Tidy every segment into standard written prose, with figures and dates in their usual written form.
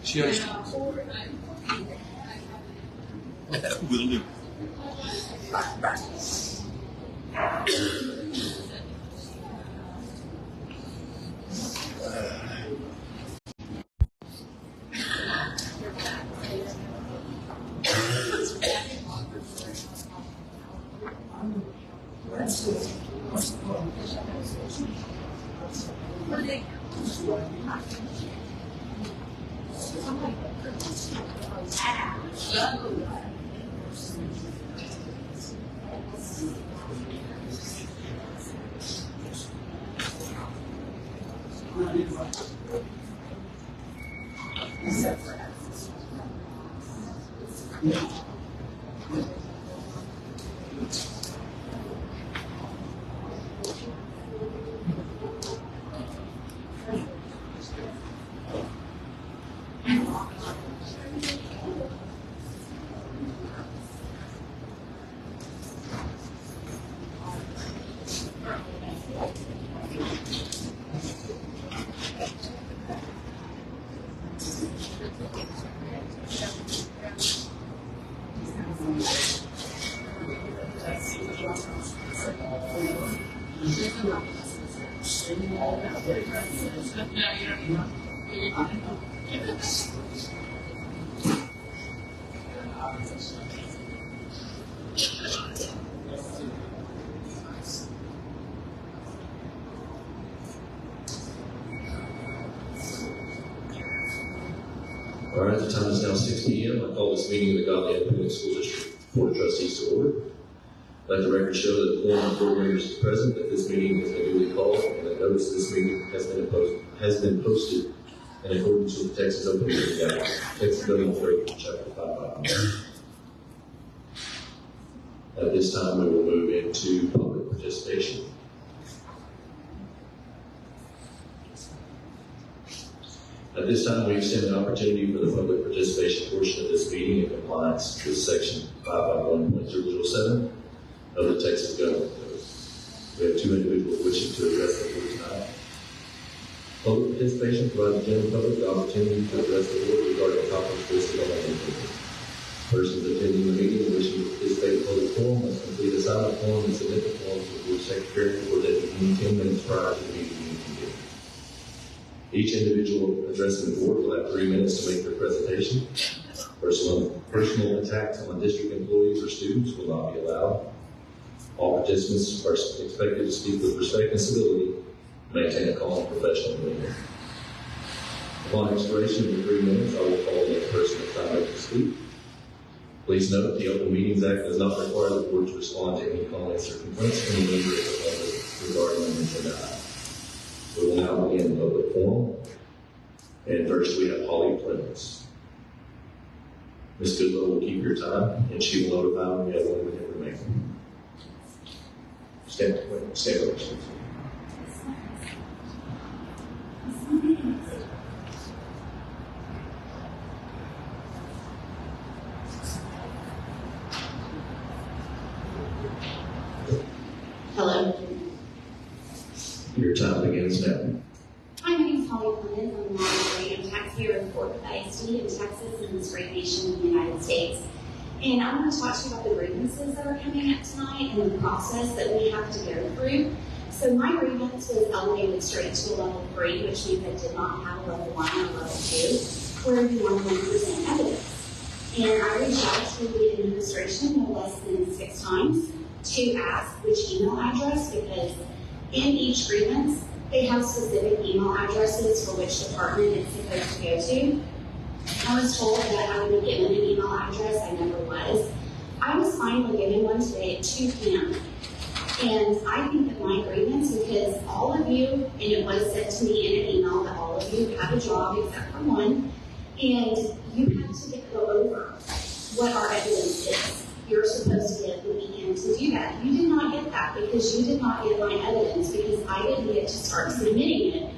She understands. Will do. All right, the time is now 6 p.m. I call this meeting of the Godley Independent School District Board of Trustees to order. Let the record show that the quorum of board members is present, that this meeting has been duly called, and that notice of this meeting has been posted in accordance with the Texas Open Meeting Act, Texas Building Code, Chapter 5. At this time, we will move into public participation. At this time, we extend the opportunity for the public participation portion of this meeting in compliance with Section 551.007 of the Texas Government Code. We have two individuals wishing to address the board tonight. Public participation provides the general public the opportunity to address the board regarding topics listed on the agenda. Persons attending the meeting and wishing to participate in the public forum must complete a silent form and submit the form to the board secretary or designee 10 minutes prior to the meeting. Each individual addressing the board will have 3 minutes to make their presentation. Personal attacks on district employees or students will not be allowed. All participants are expected to speak with respect and civility, maintain a calm, professional demeanor. Upon expiration of the 3 minutes, I will call the next person that's not able to speak. Please note, the Open Meetings Act does not require the board to respond to any comments or complaints from any member of the public regarding an agenda item. We will now begin the public forum. And first we have Holly Clements. Ms. Goodlow will keep your time, and she will notify when we have 1 minute remaining. Stand up, please. Hello. Your time begins now. Hi, my name is Holly Clemens. I'm a non-resident taxpayer in Fort ISD in Texas and this great nation of the United States. And I want to talk to you about the grievances that are coming up tonight and the process that we have to go through. So my grievance was elevated straight to a level 3, which means I did not have a level 1 or level 2, where you want to present evidence. And I reached out to the administration no less than 6 times to ask which email address, because in each grievance, they have specific email addresses for which department it's supposed to go to. I was told that I would be given an email address. I never was. I was finally given one today at 2 p.m. And I think that my grievance, because all of you, and it was said to me in an email that all of you have a job except for one, and you have to go over what our evidence is. You're supposed to get the weekend to do that. You did not get that because you did not get my evidence, because I didn't get to start submitting it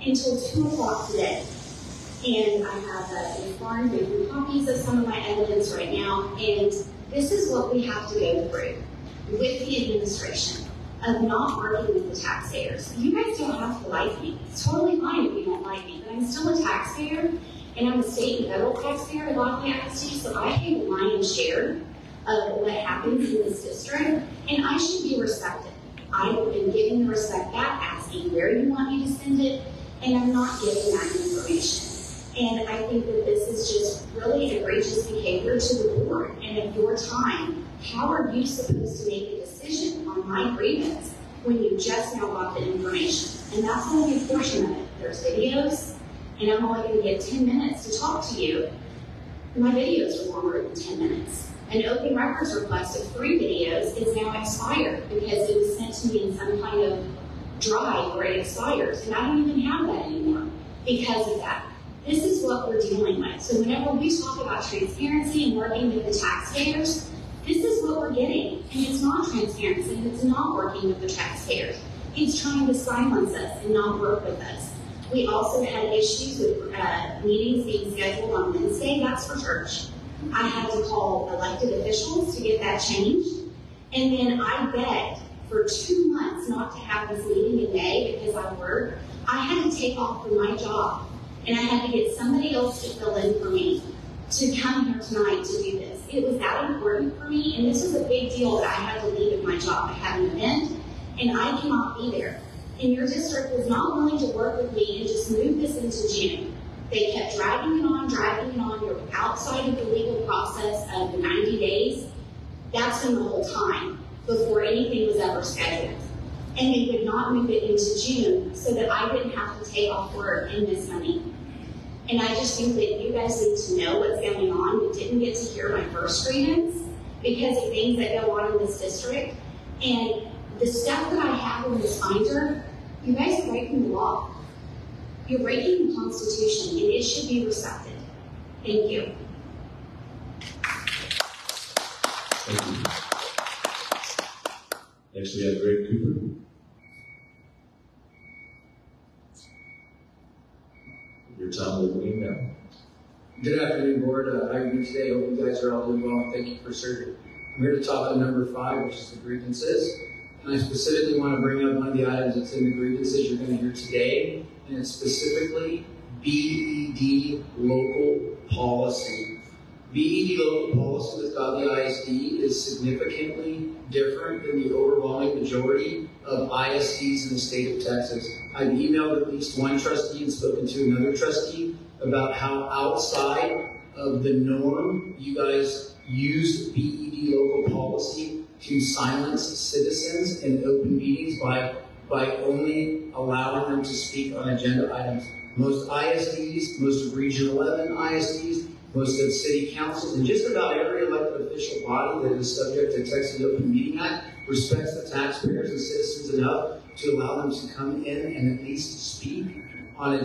until 2 o'clock today. And I have a farm different copies of some of my evidence right now, and this is what we have to go through. with the administration of not working with the taxpayers. You guys don't have to like me. It's totally fine if you don't like me, but I'm still a taxpayer, and I'm a state and federal taxpayer in Godley, ISD, so I pay the lion's share of what happens in this district, and I should be respected. I've been giving the respect back, asking where you want me to send it, and I'm not giving that information. And I think that this is just really egregious behavior to the board. And at your time, how are you supposed to make a decision on my grievance when you just now got the information? And that's only a portion of it. There's videos, and I'm only going to get 10 minutes to talk to you. My videos are longer than 10 minutes. An open records request of 3 videos is now expired because it was sent to me in some kind of drive where it expires, and I don't even have that anymore because of that. This is what we're dealing with. So whenever we talk about transparency and working with the taxpayers, this is what we're getting. And it's not transparency, and it's not working with the taxpayers. It's trying to silence us and not work with us. We also had issues with meetings being scheduled on Wednesday. That's for church. I had to call elected officials to get that changed. And then I begged for 2 months not to have this meeting in May because I work. I had to take off from my job, and I had to get somebody else to fill in for me to come here tonight to do this. It was that important for me, and this was a big deal that I had to leave at my job. I had an event, and I cannot be there. And your district was not willing to work with me and just move this into June. They kept dragging it on, dragging it on. You're outside of the legal process of the 90 days. That's been the whole time before anything was ever scheduled. And they would not move it into June so that I didn't have to take off work and miss money. And I just think that you guys need to know what's going on. You didn't get to hear my first grievance because of things that go on in this district. And the stuff that I have in this binder, you guys are breaking the law. You're breaking the Constitution, and it should be respected. Thank you. Thank you. Next we have Greg Cooper. Your time will begin now. Good afternoon, board. How are you doing today? Hope you guys are all doing well, and thank you for serving. I'm here to talk on number 5, which is the grievances. And I specifically want to bring up one of the items that's in the grievances you're going to hear today, and it's specifically BED local policy. BED local policy with Godley ISD is significantly different than the overwhelming majority of ISDs in the state of Texas. I've emailed at least one trustee and spoken to another trustee about how outside of the norm you guys use BED local policy to silence citizens in open meetings by only allowing them to speak on agenda items. Most ISDs, most of Region 11 ISDs, most of city councils, and just about every elected official body that is subject to Texas Open Meeting Act respects the taxpayers and citizens enough to allow them to come in and at least speak on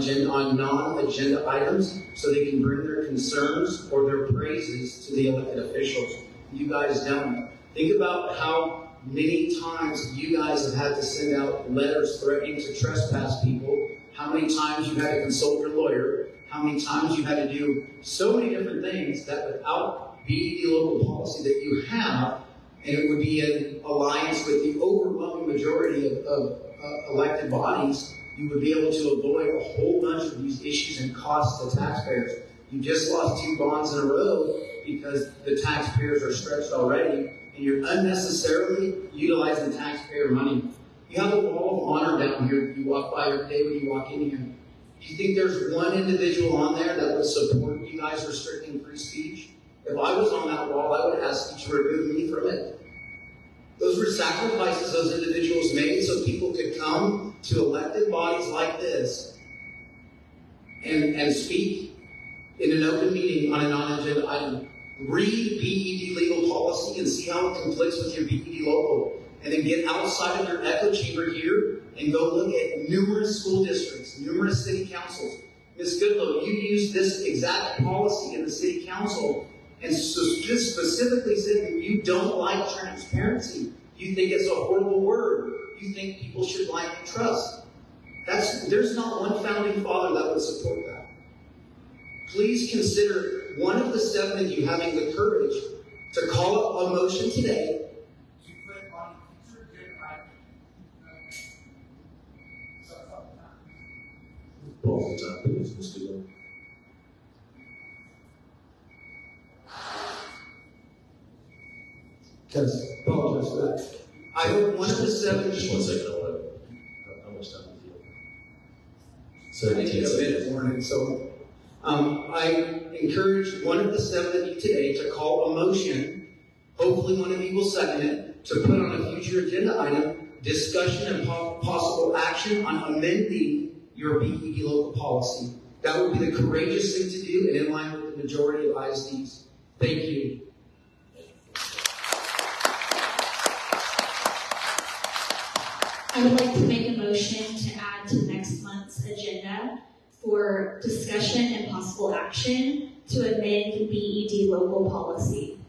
non-agenda items so they can bring their concerns or their praises to the elected officials. You guys don't. Think about how many times you guys have had to send out letters threatening to trespass people, how many times you had to consult your lawyer, how many times you had to do so many different things that without BED local policy that you have, and it would be in alliance with the overwhelming majority of elected bodies, you would be able to avoid a whole bunch of these issues and costs to taxpayers. You just lost 2 bonds in a row because the taxpayers are stretched already, and you're unnecessarily utilizing taxpayer money. You have a wall of honor down here you walk by every day when you walk in here. Do you think there's one individual on there that would support you guys restricting free speech? If I was on that wall, I would ask you to remove me from it. Those were sacrifices those individuals made so people could come to elected bodies like this and speak in an open meeting on a non-agenda item. Read BED legal policy and see how it conflicts with your BED local. And then get outside of your echo chamber here and go look at numerous school districts, numerous city councils. Ms. Goodlow, you used this exact policy in the city council and so just specifically said that you don't like transparency. You think it's a horrible word. You think people should lack trust. There's not one founding father that would support that. Please consider one of the 7 of you having the courage to call up a motion today to put on Call for time, please, Ms. Goodwin. Apologize for that. I hope one of the seven. Just 1 second, I want to, how much time do you have? I need a minute warning, so I encourage one of the seven of you today to call a motion. Hopefully one of you will second it, to put on a future agenda item, discussion and possible action on amending your BED local policy. That would be the courageous thing to do and in line with the majority of ISDs. Thank you. I would like to make a motion to add to next month's agenda for discussion and possible action to amend the BED local policy.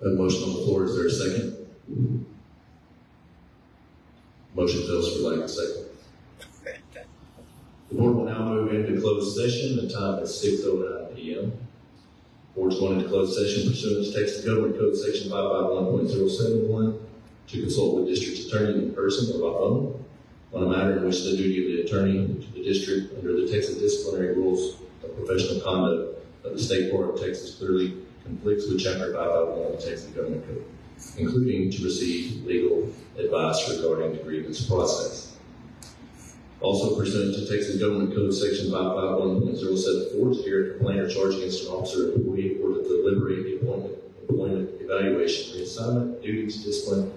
A motion on the floor, is there a second? Motion fails for lack of second. The board will now move into closed session. The time is 6:09 p.m. Board's going into closed session pursuant to Texas Government Code Section 551.071 to consult with district's attorney in person or by phone on a matter in which the duty of the attorney to the district under the Texas disciplinary rules of professional conduct of the State Bar of Texas clearly conflicts with Chapter 551 of the Texas Government Code, including to receive legal advice regarding the grievance process. Also pursuant to Texas Government Code Section 551.074 to hear a complaint or charge against an officer, employee, or to deliberate the employment evaluation, reassignment, duties, discipline,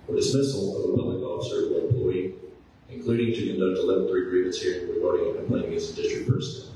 or dismissal of a public officer or employee, including to conduct a level 3 grievance hearing regarding a complaint against a district personnel.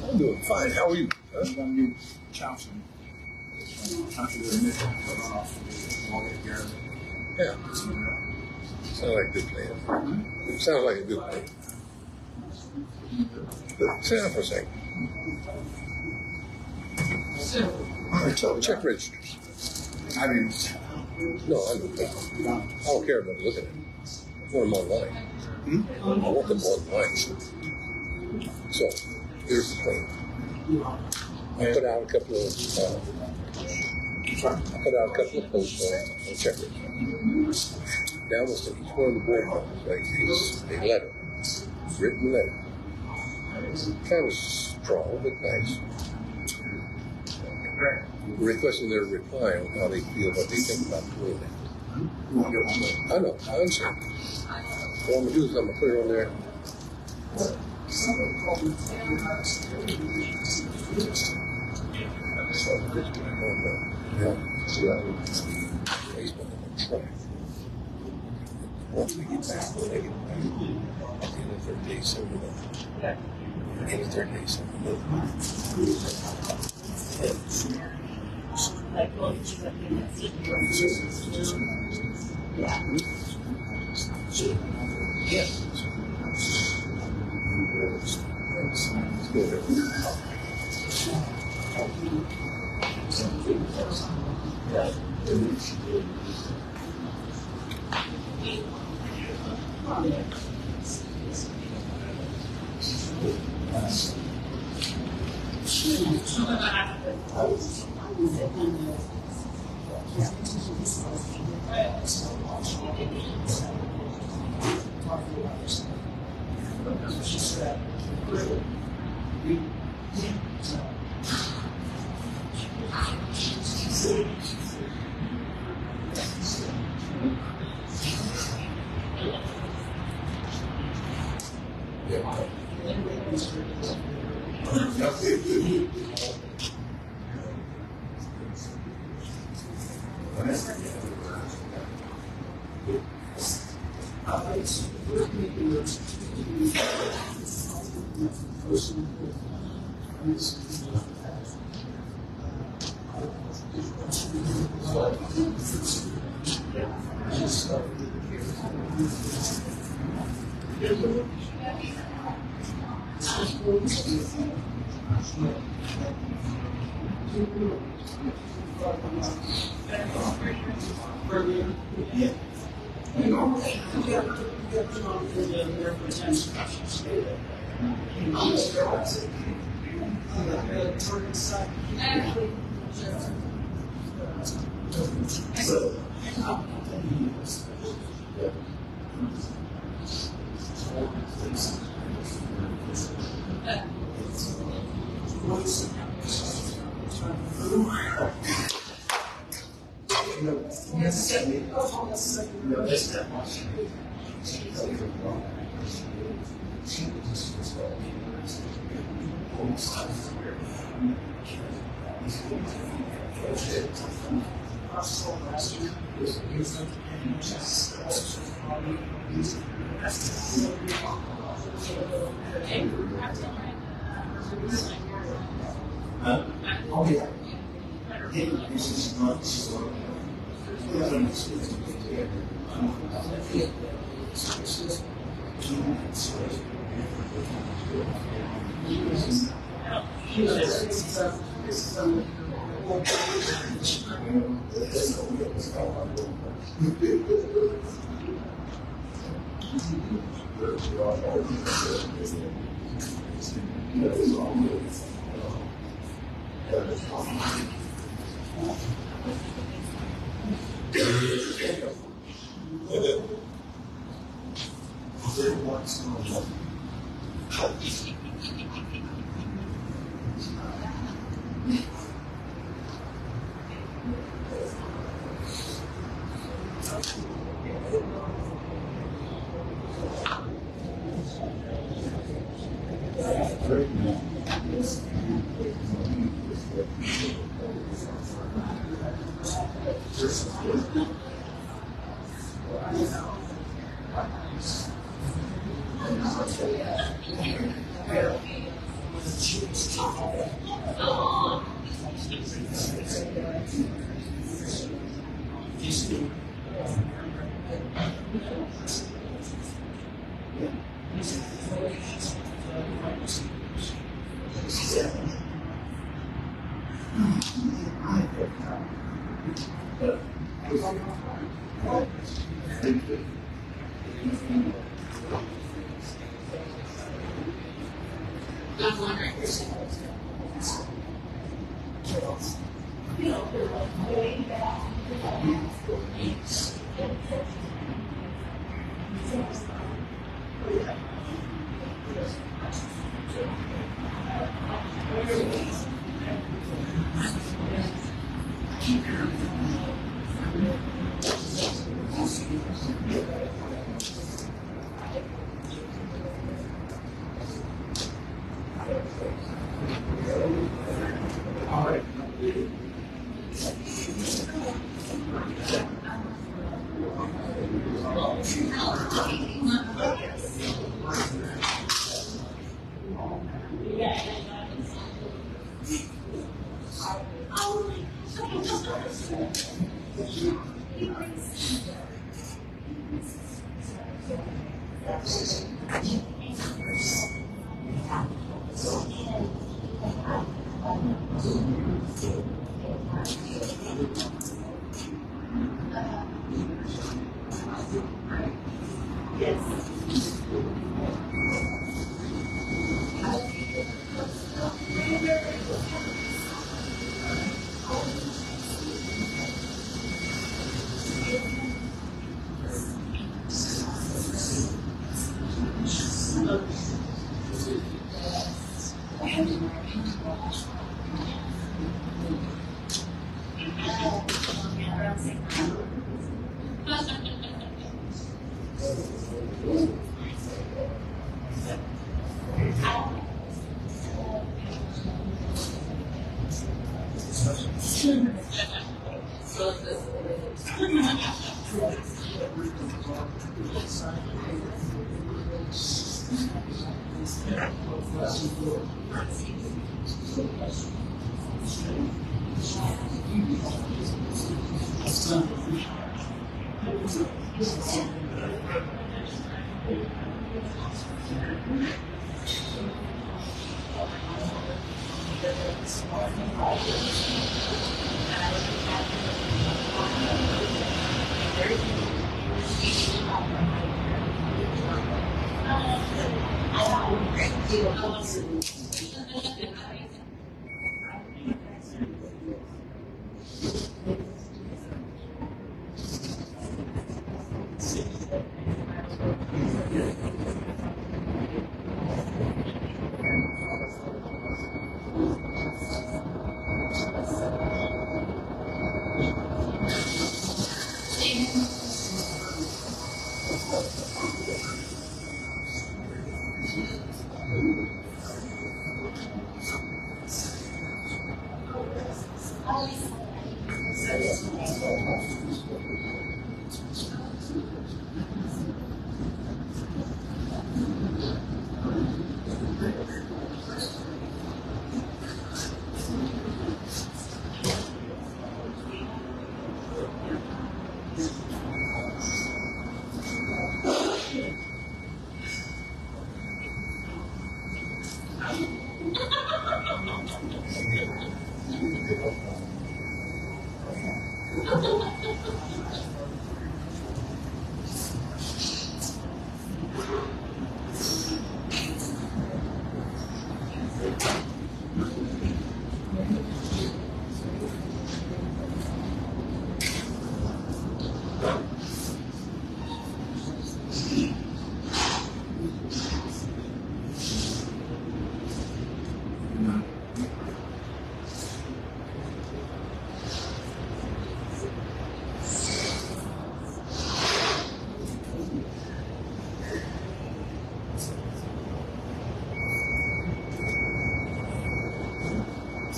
I'm doing fine. How are you? I'm going to do Thompson. Yeah. Sounds like a good plan. Sounds like a good plan. But sit down for a second. All right, so check registers. No, I don't care about looking at it. I want them online. I want them online. So, here's the thing. I put out a couple of posts on checkers. Now, almost each one of the board members is a letter, written letter. Kind of strong, but nice. Requesting their reply on how they feel, what they think about doing that. I know, I understand. What I'm going to do is I'm going to put it on there. Facebook, I'm going to try. Once we get back, when they get back, at the end of 30 days, so we know. At the end of 30 days, so we know. Like, well, you got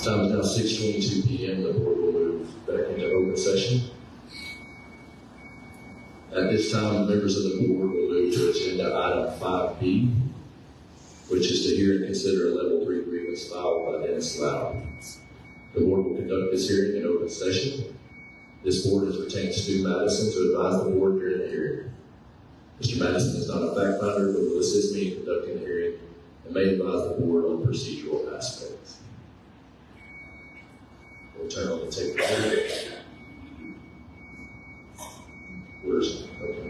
Time is now 6:22 p.m. The board will move back into open session. At this time, members of the board will move to agenda item 5B, which is to hear and consider a level 3 grievance filed by Dennis Lau. The board will conduct this hearing in open session. This board has retained Stu Madison to advise the board during the hearing. Mr. Madison is not a fact finder, but will assist me in conducting the hearing and may advise the board on procedural aspects. We'll turn on the tape. person? Okay.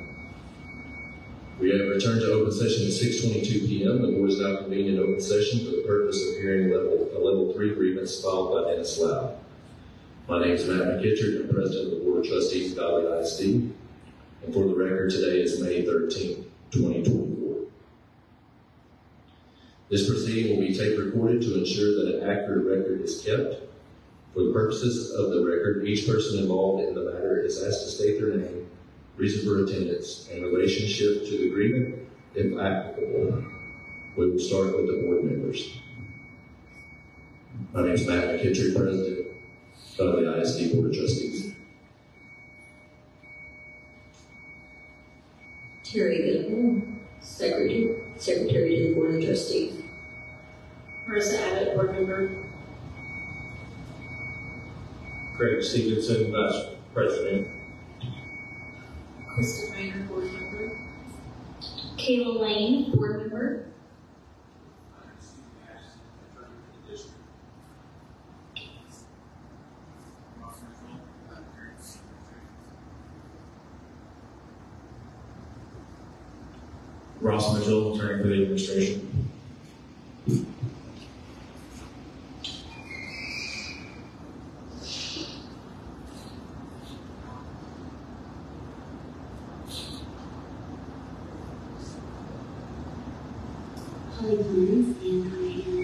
We have returned to open session at 6:22 p.m. The board is now convened in open session for the purpose of hearing a level 3 grievance filed by Dennis Loud. My name is Matt McKittrick. I'm president of the Board of Trustees of Godley ISD. And for the record, today is May 13th, 2024. This proceeding will be tape recorded to ensure that an accurate record is kept. For the purposes of the record, each person involved in the matter is asked to state their name, reason for attendance, and relationship to the grievance, if applicable. We will start with the board members. My name is Matt McKittrick, president of the ISD Board of Trustees. Terry Goodwin, Secretary to the Board of Trustees. Marissa Abbott, board member. Craig Stevenson, Vice President. Krista Minor, board member. Kayla Lane, board member. Ross Mitchell, attorney for the administration. Holly Clemens, and I am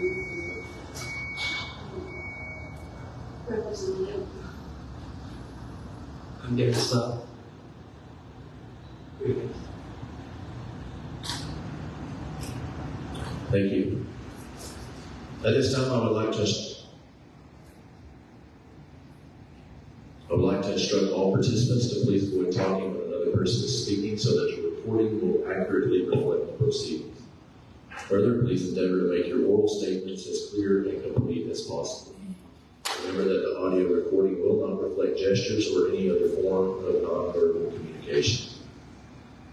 representative. I'm Dennis Loud. Thank you. At this time, I would like to instruct all participants to please avoid talking when another person is speaking so that your recording will accurately reflect the proceedings. Further, please endeavor to make your oral statements as clear and complete as possible. Remember that the audio recording will not reflect gestures or any other form of nonverbal communication.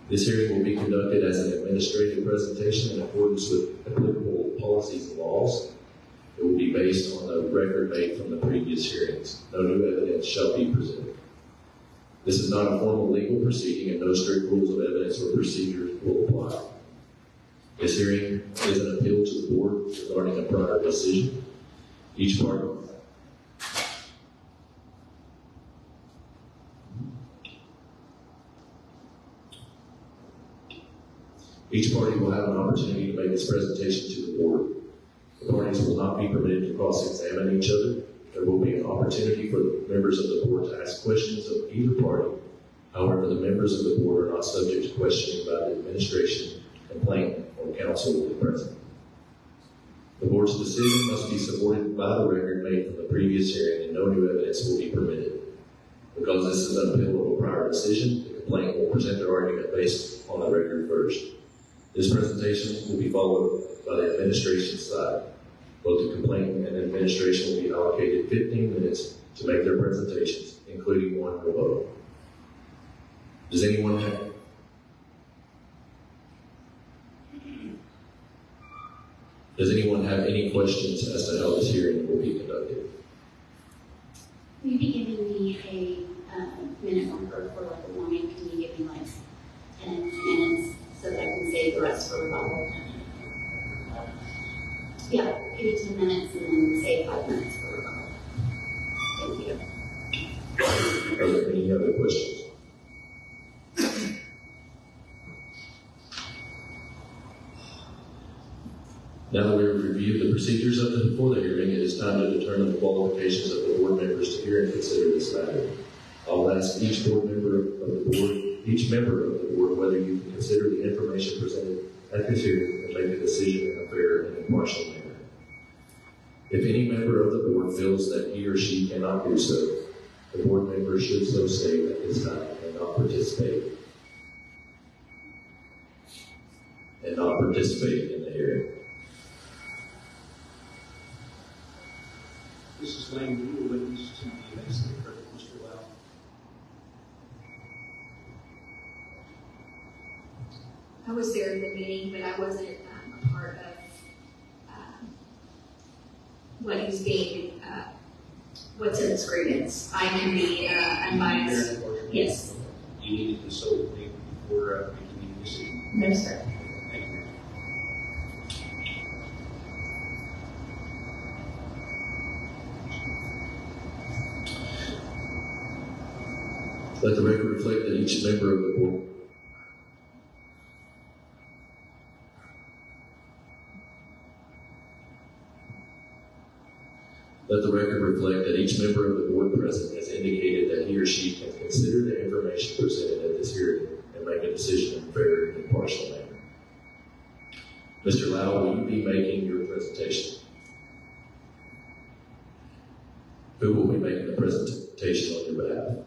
This hearing will be conducted as an administrative presentation in accordance with applicable policies and laws. It will be based on the record made from the previous hearings. No new evidence shall be presented. This is not a formal legal proceeding and no strict rules of evidence or procedures will apply. This hearing is an appeal to the board regarding a prior decision. Each party will have an opportunity to make its presentation to the board. The parties will not be permitted to cross-examine each other. There will be an opportunity for the members of the board to ask questions of either party. However, the members of the board are not subject to questioning by the administration, complainant, or counsel will be present. The board's decision must be supported by the record made from the previous hearing and no new evidence will be permitted. Because this is an appeal of a prior decision, the complainant will present their argument based on the record first. This presentation will be followed by the administration side. Both the complainant and the administration will be allocated 15 minutes to make their presentations, including one rebuttal. Does anyone have any questions as to how this hearing will be conducted? Will you be giving me a minute marker for like a warning? Can you give me like 10 minutes so that I can save the rest for rebuttal? Yeah, give me 10 minutes and then save 5 minutes for rebuttal. Thank you. Are there any other questions? Now that we have reviewed the procedures for the hearing, it is time to determine the qualifications of the board members to hear and consider this matter. I'll ask each member of the board whether you can consider the information presented at this hearing and make a decision in a fair and impartial manner. If any member of the board feels that he or she cannot do so, the board member should so state at this time and not participate in the hearing. This is Lane. We will witness to the events that occurred at Mr. Loud. I was there in the meeting, but I wasn't a part of what he's being, what's in his grievance. I can be unbiased. Yes. you need to consult with me before making any decision? No, sir. Thank you. Let the record reflect that each member of the board Let the record reflect that each member of the board present has indicated that he or she can consider the information presented at this hearing and make a decision in a fair and impartial manner. Mr. Lau, will you be making your presentation? Who will be making the presentation on your behalf?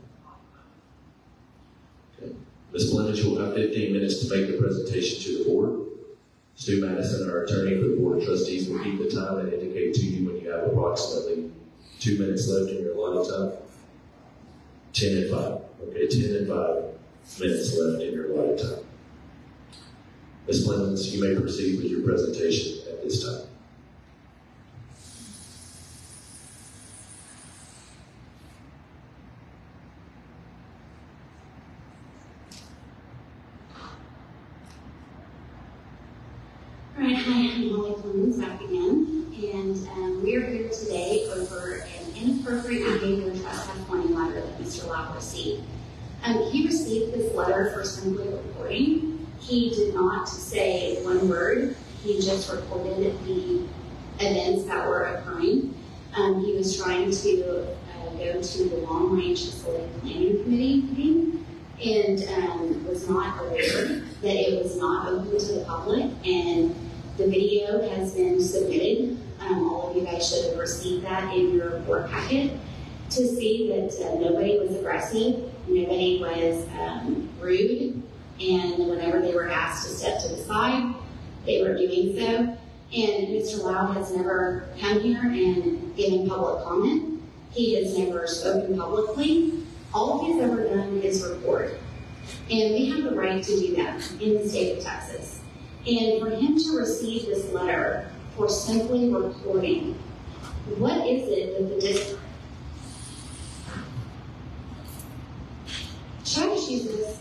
Okay. Ms. Blemish will have 15 minutes to make the presentation to the board. Stu Madison, our attorney for the Board of Trustees, will keep the time and indicate to you when you have approximately 2 minutes left in your allotted time. 10 and 5. Okay, 10 and 5 minutes left in your allotted time. Ms. Clemens, you may proceed with your presentation at this time. All right, hi, I'm Holly Clemens back again, and we're here today over an inappropriate behavior trespass warning letter that Mr. Lau received. He received this letter for simply reporting. He did not say one word. He just reported the events that were occurring. He was trying to go to the Long Range Facility Planning Committee meeting and was not aware that it was not open to the public, and the video has been submitted. All of you guys should have received that in your report packet to see that nobody was aggressive, nobody was rude, and whenever they were asked to step to the side, they were doing so. And Mr. Lau has never come here and given public comment. He has never spoken publicly. All he's ever done is report. And we have the right to do that in the state of Texas. And for him to receive this letter for simply reporting, what is it that the district... Should I just use this?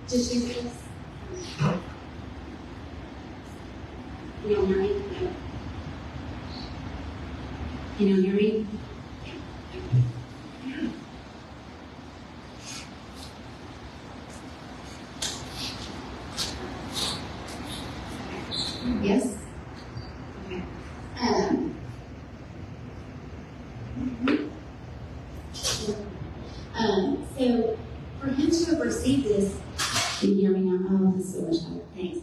Just use this? You don't hear me? No. You don't hear me? Yes? Okay. So for him to have received this, can you hear me now? Oh, this is so much better. Thanks.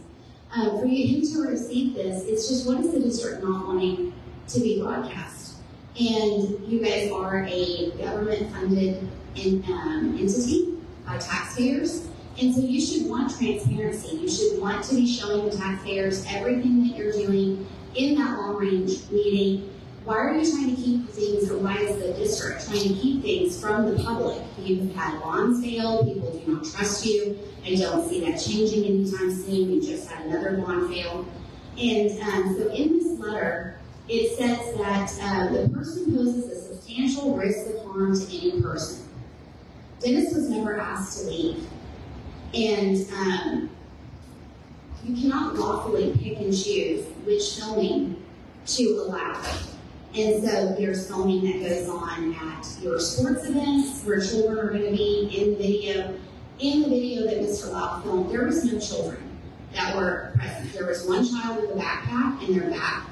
For him to receive this, it's just, what is the district not wanting to be broadcast? And you guys are a government-funded entity by taxpayers. And so you should want transparency. You should want to be showing the taxpayers everything that you're doing in that long-range meeting. Why are you trying to keep things, or why is the district trying to keep things from the public? You've had bonds fail, people do not trust you. I don't see that changing anytime soon. We just had another bond fail. And so in this letter, it says that the person poses a substantial risk of harm to any person. Dennis was never asked to leave. And you cannot lawfully pick and choose which filming to allow. And so there's filming that goes on at your sports events where children are going to be in the video. In the video that Mr. Lau filmed, there was no children that were present. There was one child with a backpack, and their back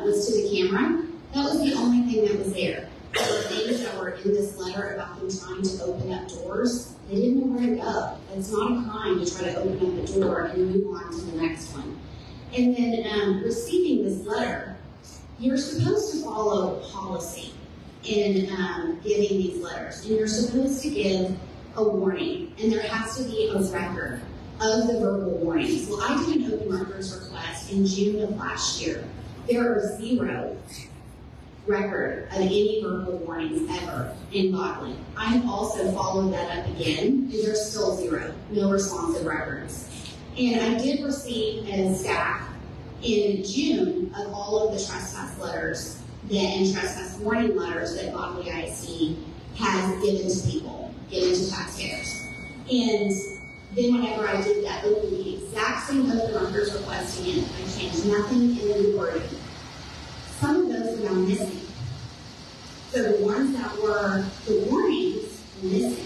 was to the camera. That was the only thing that was there. There were things that were in this letter about them trying to open up doors. They didn't know where to go. It's not a crime to try to open up a door and move on to the next one. And then receiving this letter, you're supposed to follow policy in giving these letters. And you're supposed to give a warning. And there has to be a record of the verbal warnings. Well, I did an open records request in June of last year. There are 0 record of any verbal warnings ever in Godley. I have also followed that up again, and there's still 0, no responsive records. And I did receive a stack in June of all of the trespass letters and trespass warning letters that Godley ISD has given to people, given to taxpayers. And then whenever I did that, open the exact same oath the workers requesting it, I changed nothing in the wording. Some of those are now missing. So the ones that were the warnings were missing.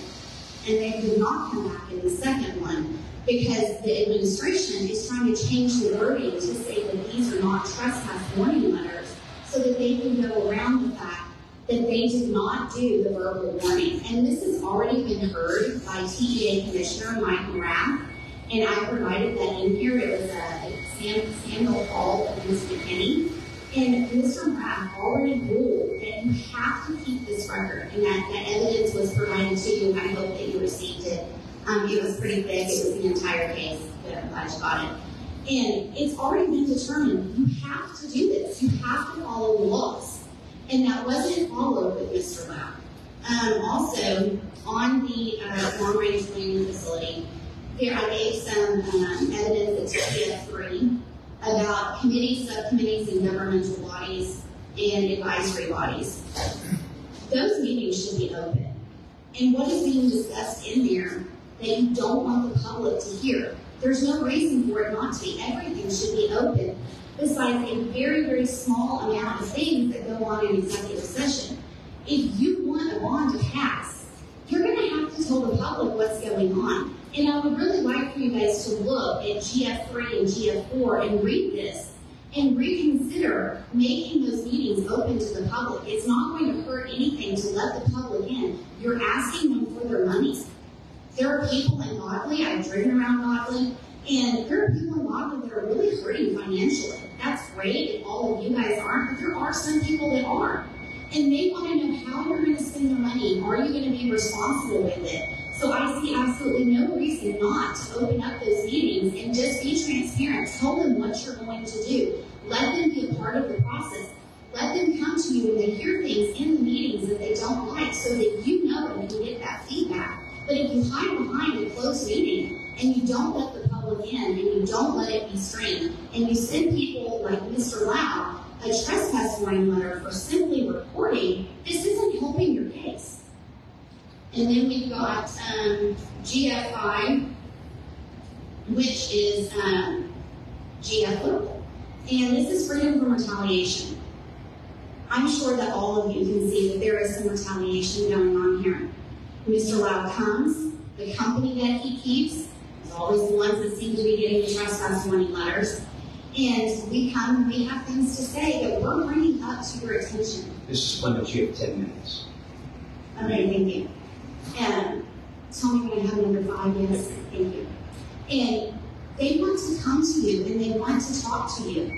And they did not come back in the second one because the administration is trying to change the wording to say that these are not trespass warning letters so that they can go around the fact that they did not do the verbal warning. And this has already been heard by TEA Commissioner Mike Morath, and I provided that in here. It was a Samuel Hall against McKinney. And Mr. Morath already ruled that you have to keep this record, and that evidence was provided to you, and I hope that you received it. It was pretty thick. It was the entire case, but I'm glad you got it. And it's already been determined you have to do this. You have to follow the laws. And that wasn't followed with Mr. Lau. Also, on the long-range planning facility, here I gave some evidence at TPF3 about committees, subcommittees, and governmental bodies and advisory bodies. Those meetings should be open. And what is being discussed in there that you don't want the public to hear? There's no reason for it not to be. Everything should be open, besides a very, very small amount of things that go on in executive session. If you want a bond to pass, you're going to have to tell the public what's going on. And I would really like for you guys to look at GF3 and GF4 and read this and reconsider making those meetings open to the public. It's not going to hurt anything to let the public in. You're asking them for their money. There are people in Godley, I've driven around Godley, and there are people in Godley that are really hurting financially. That's great if all of you guys aren't, but there are some people that are. And they want to know how you're going to spend their money. Are you going to be responsible with it? So I see absolutely no reason not to open up those meetings and just be transparent. Tell them what you're going to do. Let them be a part of the process. Let them come to you when they hear things in the meetings that they don't like so that you know and can get that feedback. But if you hide behind a closed meeting and you don't let the public in and you don't let it be streamed and you send people like Mr. Lau a trespass warning letter for simply reporting, this isn't helping your case. And then we've got GF5, which is GF local. And this is freedom from retaliation. I'm sure that all of you can see that there is some retaliation going on here. Mr. Lau comes, the company that he keeps is always the ones that seem to be getting the trespass warning letters. And we come and we have things to say that we're bringing up to your attention. Mrs. Clements, you have 10 minutes. Okay, thank you. And tell me when I have number 5, yes, thank you. And they want to come to you and they want to talk to you.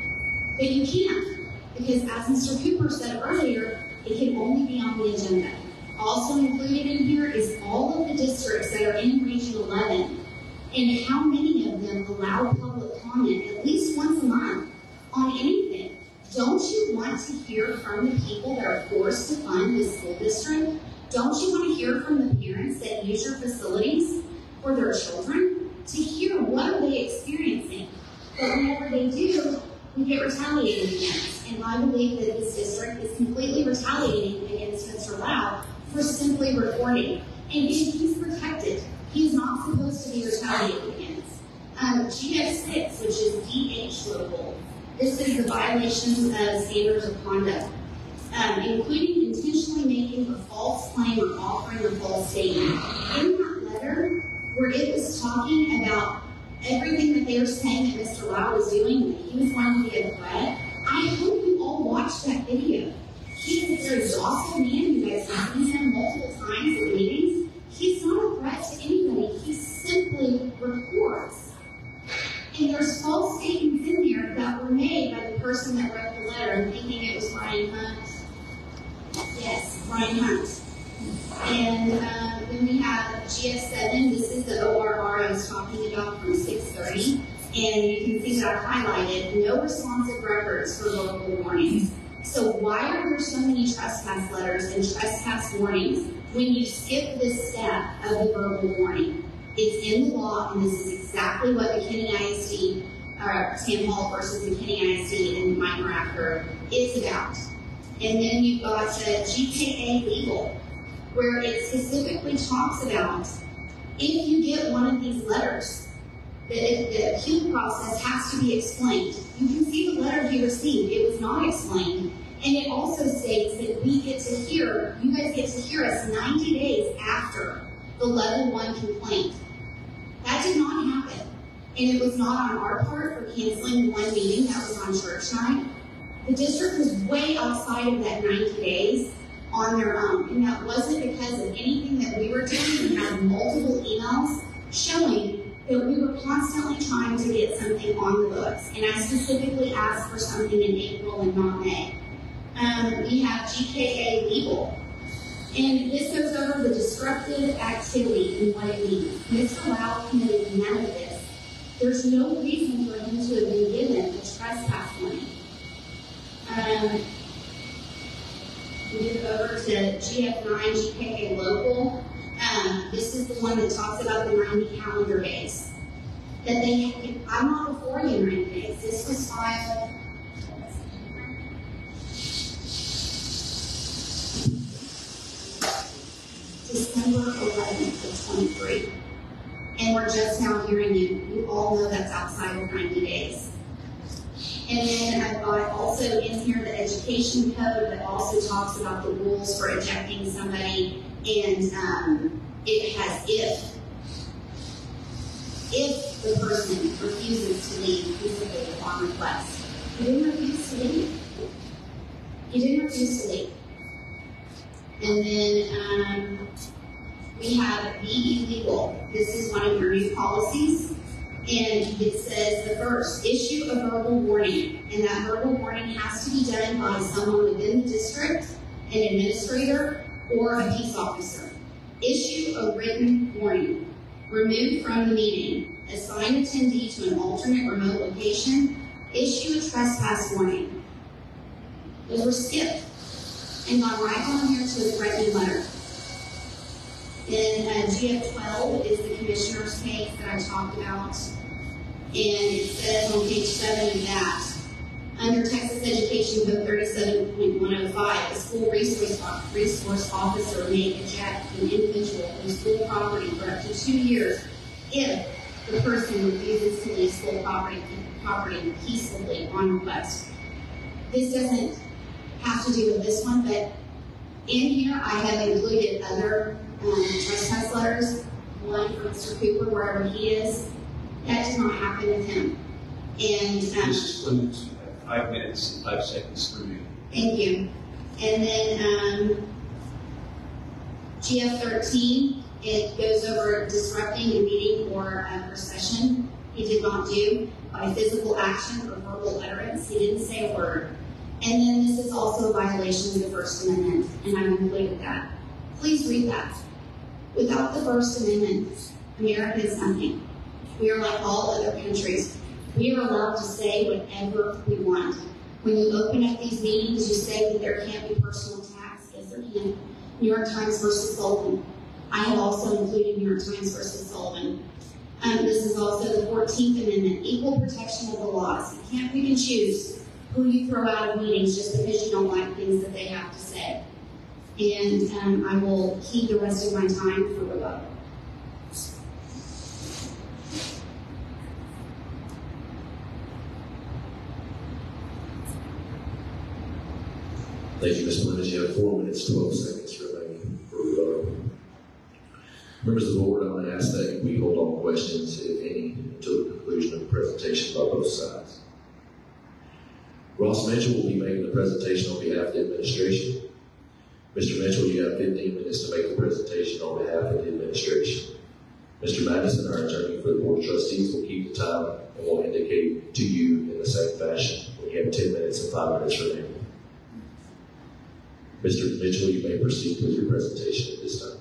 But you can't, because as Mr. Cooper said earlier, it can only be on the agenda. Also included in here is all of the districts that are in Region 11 and how many of them allow public comment at least once a month on anything. Don't you want to hear from the people that are forced to fund this school district? Don't you want to hear from the parents that use your facilities for their children? To hear what are they experiencing? But whenever they do, we get retaliated against. And I believe that this district is completely retaliating against Mr. Lau for simply reporting. And he's protected. He's not supposed to be retaliated against. GF6, which is DH local, this is the violations of standards of conduct, including intentionally making a false claim or offering a false statement. In that letter, where it was talking about everything that they were saying that Mr. Lau was doing, that he was going to be a threat, I hope you all watched that video. He is a very docile man. You guys have seen him multiple times at meetings. He's not a threat to anybody. He simply reports. And there's false statements in there that were made by the person that wrote the letter. I'm thinking it was Ryan Hunt. Yes, Ryan Hunt. And then we have GF7. This is the ORR I was talking about from 6:30. And you can see that I've highlighted no responsive records for local warnings. So why are there so many trespass letters and trespass warnings when you skip this step of the verbal warning? It's in the law, and this is exactly what McKinney ISD, Sam Hall versus McKinney ISD and Mike Morath is about. And then you've got GKA legal. where it specifically talks about if you get one of these letters, the appeal process has to be explained. You can see the letter he received. It was not explained. And it also states that you guys get to hear us 90 days after the level 1 complaint. That did not happen. And it was not on our part for canceling one meeting that was on church night. The district was way outside of that 90 days on their own. And that wasn't because of anything that we were doing. We had multiple emails showing that we were constantly trying to get something on the books. And I specifically asked for something in April and not May. We have GKA legal. And this goes over the disruptive activity and what it means. Mr. Lau committed none of this. There's no reason for him to have been given a trespass warning. Move over to GF9 GKA local. This is the one that talks about the 90 calendar days. I'm not before you 90 days. This was filed December 11th of 23. And we're just now hearing it. You all know that's outside of 90 days. And then I've got also in here the education code that also talks about the rules for ejecting somebody, and it has if the person refuses to leave peaceably upon request. He didn't refuse to leave. He didn't refuse to leave. And then we have BE legal. This is one of your new policies. And it says the first, issue a verbal warning. And that verbal warning has to be done by someone within the district, an administrator, or a peace officer. Issue a written warning. Remove from the meeting. Assign attendee to an alternate remote location. Issue a trespass warning. Those were skipped and gone right on here to a threatening letter. Then GF12 is the commissioner's case that I talked about. And it says on page 7 of that, under Texas Education Code 37.105, a school resource officer may eject an individual from school property for up to 2 years if the person refuses to leave school property peaceably on request. This doesn't have to do with this one, but in here I have included other trespass letters, one for Mr. Cooper, wherever he is. That did not happen with him. And Mrs. Clemens, you have 5 minutes and 5 seconds for me. Thank you. And then GF13, it goes over disrupting a meeting or a procession. He did not do by physical action or verbal utterance. He didn't say a word. And then this is also a violation of the First Amendment, and I've included that. Please read that. Without the First Amendment, America is nothing. We are like all other countries. We are allowed to say whatever we want. When you open up these meetings, you say that there can't be personal attacks. Yes, there can. New York Times versus Sullivan. I have also included New York Times versus Sullivan. This is also the 14th Amendment, equal protection of the laws. You can't pick and choose who you throw out of meetings just because you don't like things that they have to say. And I will keep the rest of my time for rebuttal. Thank you, Ms. Clemens. You have 4 minutes, 12 seconds remaining for rebuttal. Members of the board, I'm going to ask that we hold all questions, if any, until the conclusion of the presentation by both sides. Ross Mitchell will be making the presentation on behalf of the administration. Mr. Mitchell, you have 15 minutes to make the presentation on behalf of the administration. Mr. Madison, our attorney for the board of trustees, will keep the time and will indicate to you in the same fashion when you have 10 minutes and 5 minutes remaining. Mr. Mitchell, you may proceed with your presentation at this time.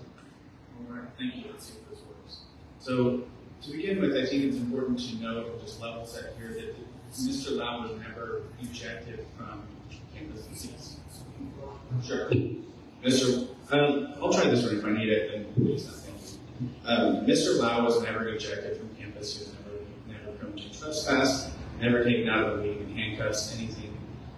All right, thank you. Let's see if this works. So, to begin with, I think it's important to note, or just level set here, that Mr. Lau was never ejected from campus seats. Sure. I'll try this one if I need it, then please not. Thank you. Mr. Lau was never ejected from campus. He was never prone to trespass, never taken out of the meeting in handcuffs, anything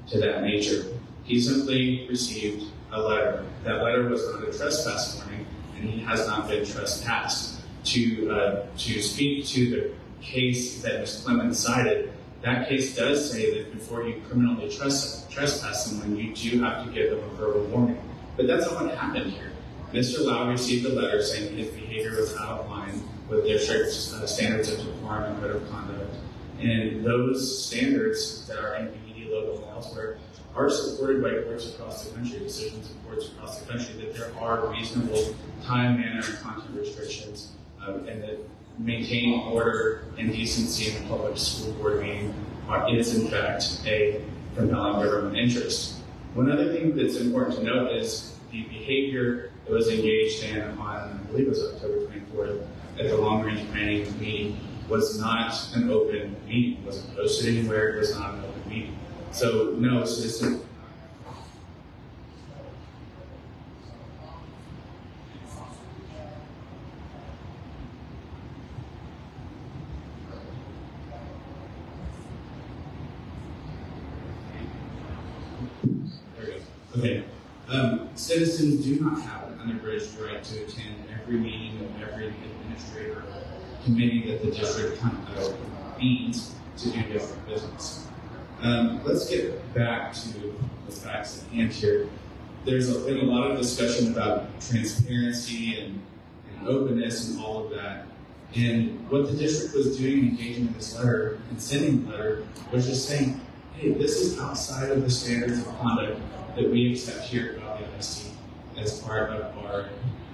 to that nature. He simply received a letter. That letter was not a trespass warning, and he has not been trespassed. To speak to the case that Ms. Clemens cited, that case does say that before you criminally trespass someone, you do have to give them a verbal warning. But that's not what happened here. Mr. Lau received a letter saying his behavior was out of line with district standards of decorum and code of conduct. And those standards that are in BED local and elsewhere are supported by courts across the country, decisions of courts across the country, that there are reasonable time, manner, and content restrictions, and that maintaining order and decency in a public school board meeting is, in fact, a compelling government interest. One other thing that's important to note is the behavior that was engaged in on, I believe it was October 24th, at the long-range planning meeting was not an open meeting. It wasn't posted anywhere. It was not an open meeting. So, no citizen. Okay. Citizens do not have an unabridged right to attend every meeting of every administrator or committee that the district convenes to do different business. Let's get back to the facts at hand here. There's been a lot of discussion about transparency and openness and all of that. And what the district was doing, engaging in this letter and sending the letter, was just saying, hey, this is outside of the standards of conduct that we accept here at Godley ISD as part of our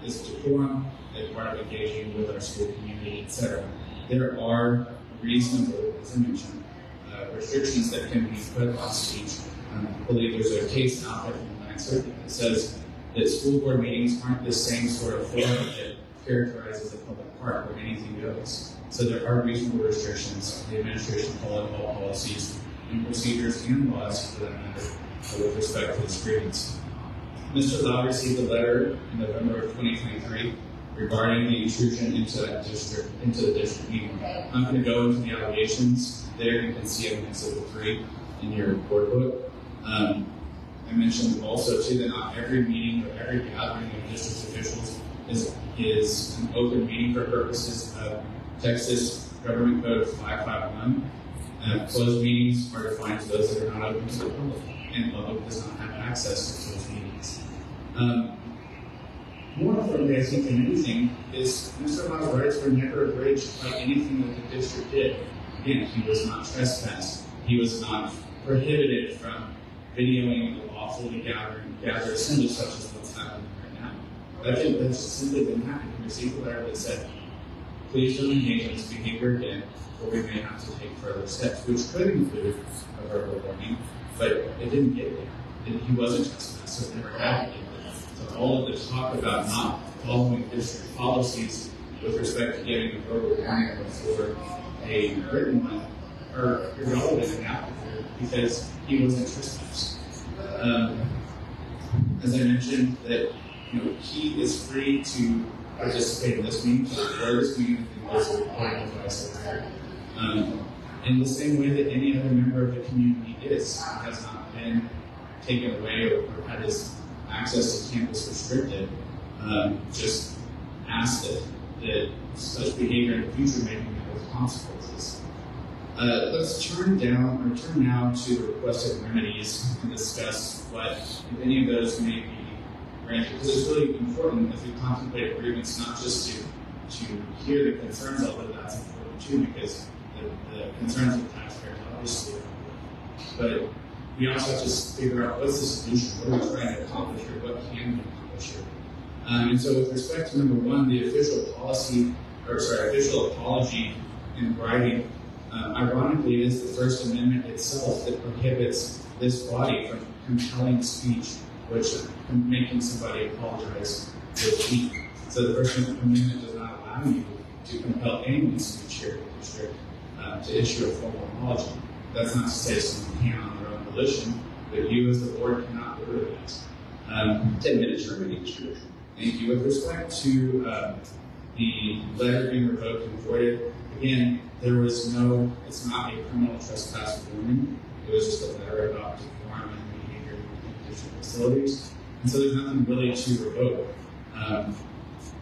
decorum, as part of engaging with our school community, etc. There are reasonable, as I mentioned, restrictions that can be put on speech. I believe there's a case out there from the Ninth Circuit that says that school board meetings aren't the same sort of forum that characterizes a public park where anything goes. So there are reasonable restrictions. The administration followed all policies and procedures and laws, for that matter, with respect to this grievance. Mr. Lau received a letter in November of 2023 regarding the intrusion into the district meeting. I'm not going to go into the allegations. There you can see it in Exhibit 3 in your board book. I mentioned also too that not every meeting or every gathering of district officials is an open meeting for purposes of Texas Government Code 551. Closed meetings are defined as those that are not open to the public, and the public does not have access to closed meetings. More importantly, I think, than anything, is Mr. Lau's rights were never abridged by anything that the district did. Again, he was not trespassed. He was not prohibited from videoing a lawfully gathered assembly such as what's happening right now. That just simply didn't happen. He received a letter that said, please don't engage in this behavior again, or we may have to take further steps, which could include a verbal warning, but it didn't get there. He wasn't trespassed, so it never had to get there. So all of the talk about not following district policies with respect to giving a verbal warning before a written one are irrelevant and applicable because he wasn't trespassed. As I mentioned, that he is free to participate in this meeting, to record this meeting if there's a recording device there. In the same way that any other member of the community is, has not been taken away or had his access to campus restricted. Just ask that such behavior in the future may be met with consequences. Let's turn now to the requested remedies and discuss what, if any of those may be granted. Because it's really important as we contemplate a grievance, not just to hear the concerns, although that's important too, because the concerns of the taxpayers obviously are important. But we also have to figure out what's the solution, what are we trying to accomplish here, what can we accomplish here. And so with respect to number one, the official apology in writing, ironically, it is the First Amendment itself that prohibits this body from compelling speech, which making somebody apologize would be. So the First Amendment does not allow you to compel anyone's speech here in the district to issue a formal apology. That's not to say someone can on their own volition, but you as the board cannot go to that. 10 minutes remaining, Mr. Chairman. Thank you. With respect to the letter being revoked and voided, again, it's not a criminal trespass warning. It was just a letter about decorum and behavior in district facilities. And so there's nothing really to revoke.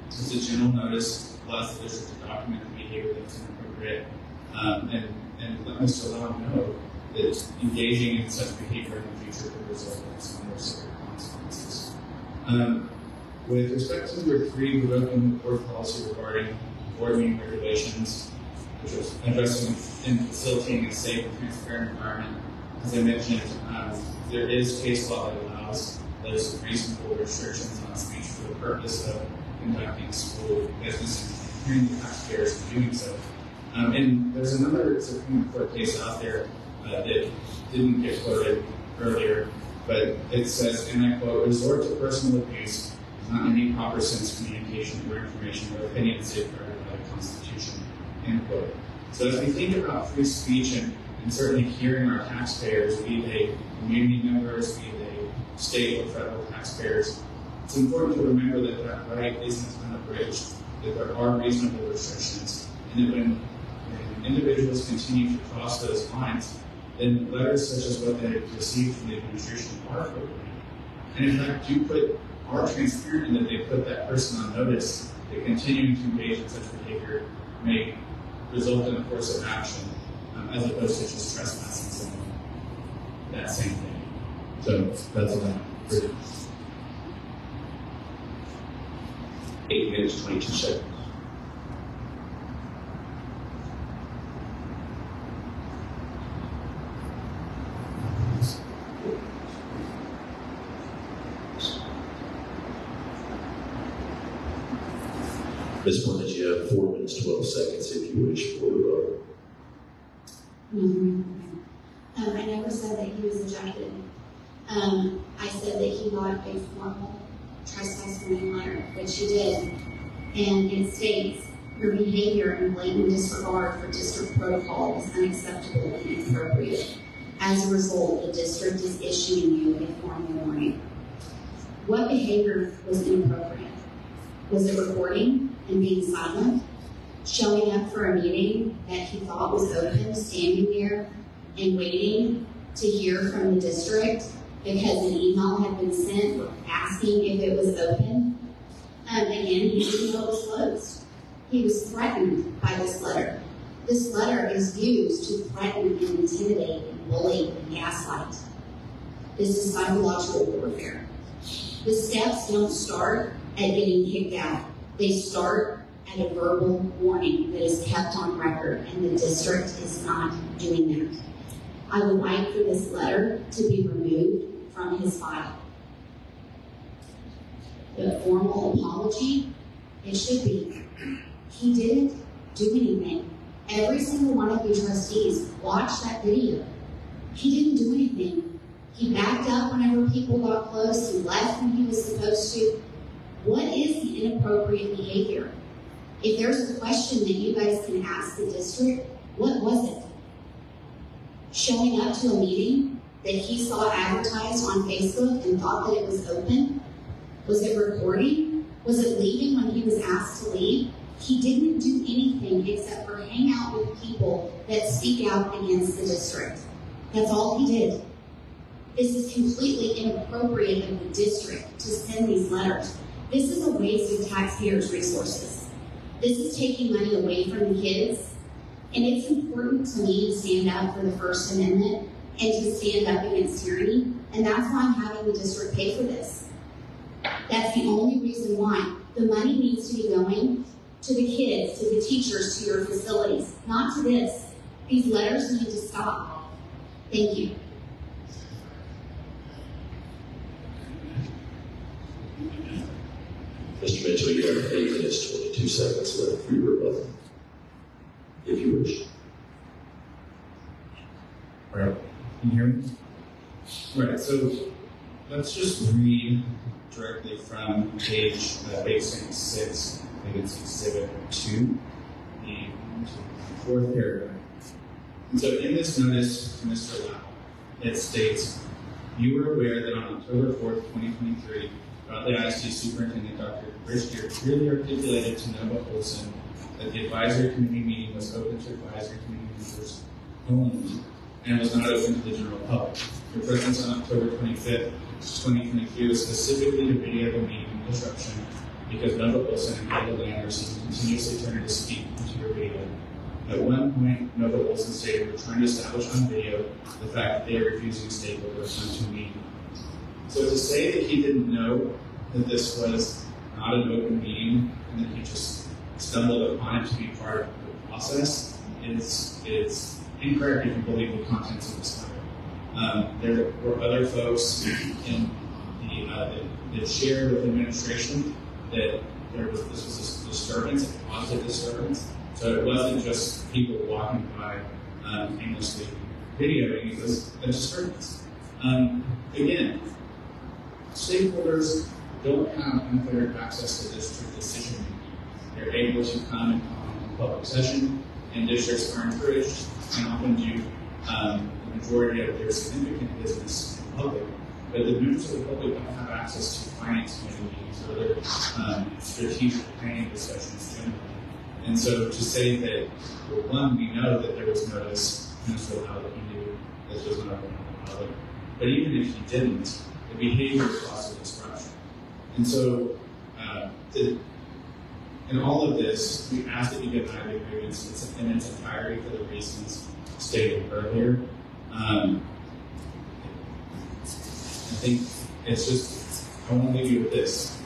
It's a general notice, allows the district to document the behavior that's inappropriate, and let Mr. Lau know that engaging in such behavior in the future could result in some more severe consequences. With respect to number 3, revoking the board policy regarding board meeting regulations, which was addressing and facilitating a safe and transparent environment, as I mentioned, there is case law that allows those reasonable restrictions on speech for the purpose of conducting school business and hearing the taxpayers doing so. And there's another Supreme Court case out there that didn't get quoted earlier, but it says, and I quote, resort to personal abuse is not in any proper sense communication or information or opinion safeguarded by the Constitution, end quote. So as we think about free speech and certainly hearing our taxpayers, be they community members, be they state or federal taxpayers, it's important to remember that that right isn't unabridged, that there are reasonable restrictions, and that when individuals continue to cross those lines, then letters such as what they received from the administration are appropriate. And in fact, are transparent in that they put that person on notice that continuing to engage in such behavior may result in a course of action, as opposed to just trespassing someone, that same thing. So that's all I have. 8 minutes, 22 seconds. Ms. Clemens, you have 4 minutes, 12 seconds if you wish for rebuttal. I never said that he was ejected. I said that he got a formal trespass warning letter, which he did, and it states, your behavior and blatant disregard for district protocol is unacceptable and inappropriate. As a result, the district is issuing you a formal warning. What behavior was inappropriate? Was it recording and being silent? Showing up for a meeting that he thought was open, standing there and waiting to hear from the district because an email had been sent asking if it was open? Again, he didn't know it was closed. He was threatened by this letter. This letter is used to threaten and intimidate and bully and gaslight. This is psychological warfare. The steps don't start at getting kicked out. They start at a verbal warning that is kept on record, and the district is not doing that. I would like for this letter to be removed from his file. The formal apology, it should be. He didn't do anything. Every single one of you trustees watched that video. He didn't do anything. He backed up whenever people got close. He left when he was supposed to. What is the inappropriate behavior? If there's a question that you guys can ask the district, what was it? Showing up to a meeting that he saw advertised on Facebook and thought that it was open? Was it recording? Was it leaving when he was asked to leave? He didn't do anything except for hang out with people that speak out against the district. That's all he did. This is completely inappropriate of the district to send these letters. This is a waste of taxpayers' resources. This is taking money away from the kids. And it's important to me to stand up for the First Amendment and to stand up against tyranny. And that's why I'm having the district pay for this. That's the only reason why. The money needs to be going to the kids, to the teachers, to your facilities, not to this. These letters need to stop. Thank you. Mr. Mitchell, you have 8 minutes, 22 seconds left for your rebuttal, if you wish. All right, can you hear me? All right, so let's just read directly from page 6, I think it's Exhibit 2, the 4th paragraph. And so in this notice to Mr. Lau, it states, you are aware that on October 4th, 2023, Godley ISD Superintendent Dr. Briskier clearly articulated to Nova Olson that the advisory committee meeting was open to advisory committee members only, and was not open to the general public. Your presence on October 25th, 2023 was specifically a video of a meeting disruption because Nova Olson and Godley continuously turned to speak into your video. At one point, Nova Olson stated we're trying to establish on video the fact that they are refusing to stay over to a meeting. So to say that he didn't know that this was not an open meeting and that he just stumbled upon it to be part of the process is incorrect if you believe the contents of this letter. There were other folks in that shared with administration that this was a disturbance, a positive disturbance. So it wasn't just people walking by aimlessly videoing, it was a disturbance. Again, stakeholders don't have unfettered access to district decision making. They're able to comment on public session, and districts are encouraged and often do the majority of their significant business in public. But the members of the public don't have access to finance committee meetings or other strategic planning discussions generally. And so to say that, well, one, we know that there was notice, Minister Lau, that he knew this was not open to the public. But even if he didn't, the behavior caused a disruption. And so, in all of this, we ask that you deny the grievance in its entirety for the reasons stated earlier. I think it's just, I want to leave you with this.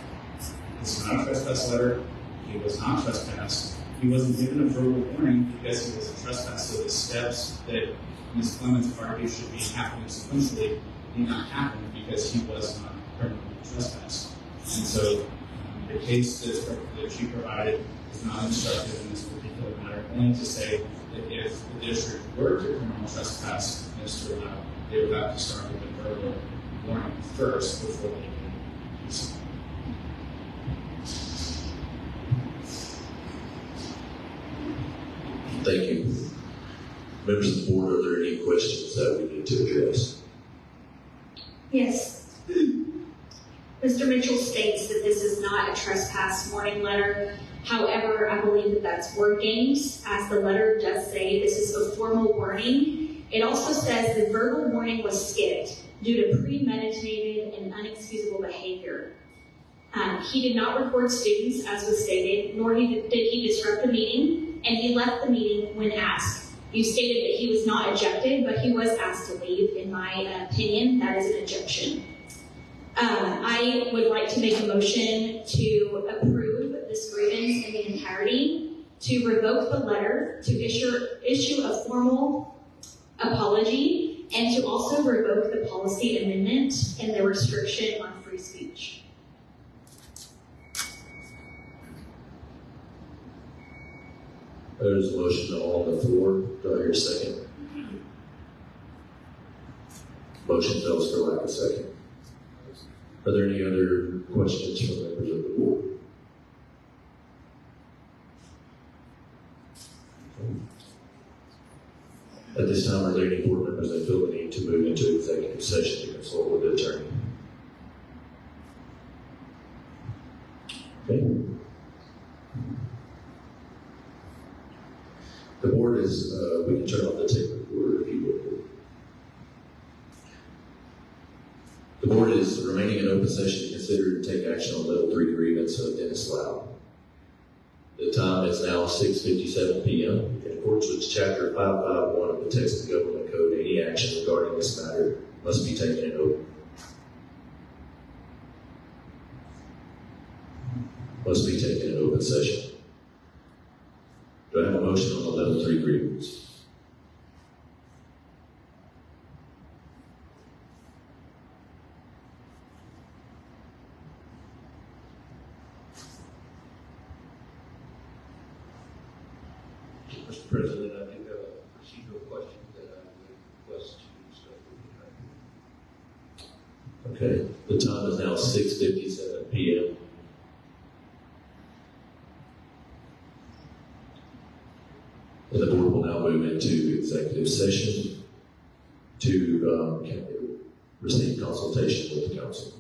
It's not a trespass letter. He was not trespassed. He wasn't given a verbal warning because he was a trespass. So the steps that Ms. Clemens argued should be happening sequentially did not happen because he was not criminally trespassed. And so the case that she provided is not instructive in this particular matter, only to say that if the district were to criminal trespass Mr. Lau, they would have to start with a verbal warning first before they can do so. Thank you. Members of the board, are there any questions that we need to address? Yes. Mr. Mitchell states that this is not a trespass warning letter. However, I believe that that's word games, as the letter does say this is a formal warning. It also says the verbal warning was skipped due to premeditated and unexcusable behavior. He did not record students, as was stated, nor did he disrupt the meeting, and he left the meeting when asked. You stated that he was not ejected, but he was asked to leave. In my opinion, that is an ejection. I would like to make a motion to approve this grievance in the entirety, to revoke the letter, to issue a formal apology, and to also revoke the policy amendment and the restriction on free speech. There's a motion on the floor. Do I hear a second? Motion fails for lack of second. Are there any other questions from members of the board? At this time, are there any board members that feel the need to move into executive session to consult with the attorney? Okay. The board is, we can turn off the tape recorder if you would. The board is remaining in open session to consider and take action on level 3 grievance of Dennis Lau. The time is now 6:57 p.m. In accordance with Chapter 551 of the Texas Government Code, any action regarding this matter must be taken in open. Must be taken in open session. Do I have a motion on the level 3 grievance? Mr. President, I think a procedural question that I would request to discuss with the attorney. Okay, the time is now 6:57 p.m. And the board will now move into executive session to receive consultation with the council.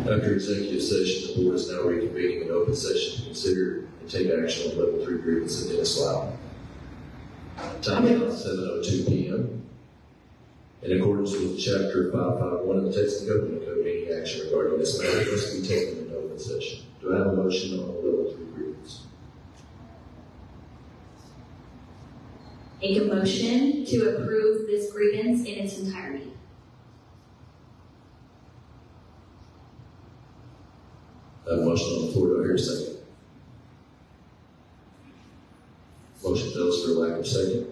After executive session, the board is now reconvening in open session to consider and take action on level 3 grievance of Dennis Lau. Time now 7:02 p.m. In accordance with Chapter 551 of the Texas Government Code, any action regarding this matter must be taken in open session. Do I have a motion on level 3 grievance? Make a motion to approve this grievance in its entirety. I have a motion on the floor. Do I hear a second? Motion fails for lack of second.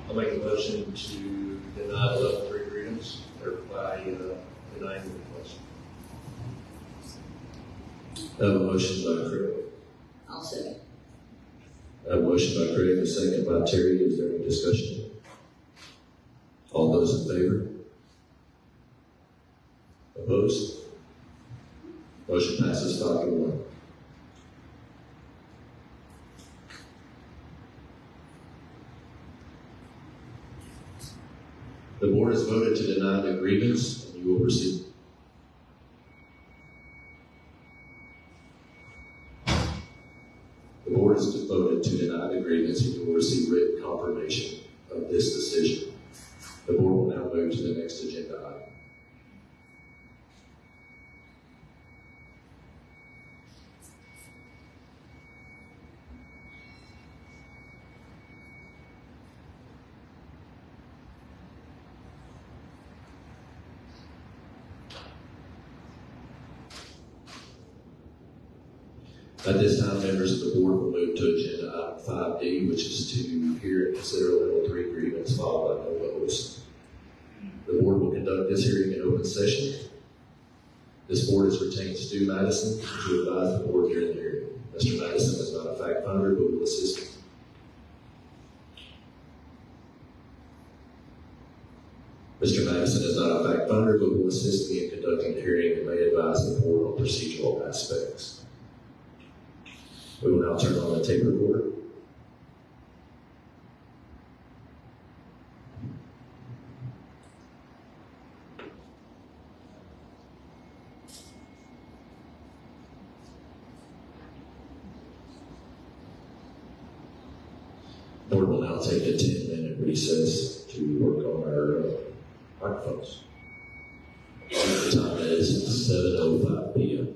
I'll make a motion to deny the level 3 grievance, or by denying the request. I have a motion by Craig. I'll second. I have a motion by Craig and a second by Terry. Is there any discussion? All those in favor? Opposed? Motion passes 5-1. The board has voted to deny the grievance, and you will receive. The board has voted to deny the grievance, and you will receive written confirmation of this decision. The board will now move to the next agenda item. At this time, members of the board will move to agenda item 5D, which is to hear and consider level 3 grievance filed by no votes. The board will conduct this hearing in open session. This board has retained Stu Madison to advise the board during the hearing. Mr. Madison is not a fact finder, but will assist. Mr. Madison is not a fact finder, but will assist me in conducting the hearing and may advise the board on procedural aspects. We will now turn on the tape recorder. The board will now take a 10-minute recess to work on our microphones. The time is 7:05 p.m.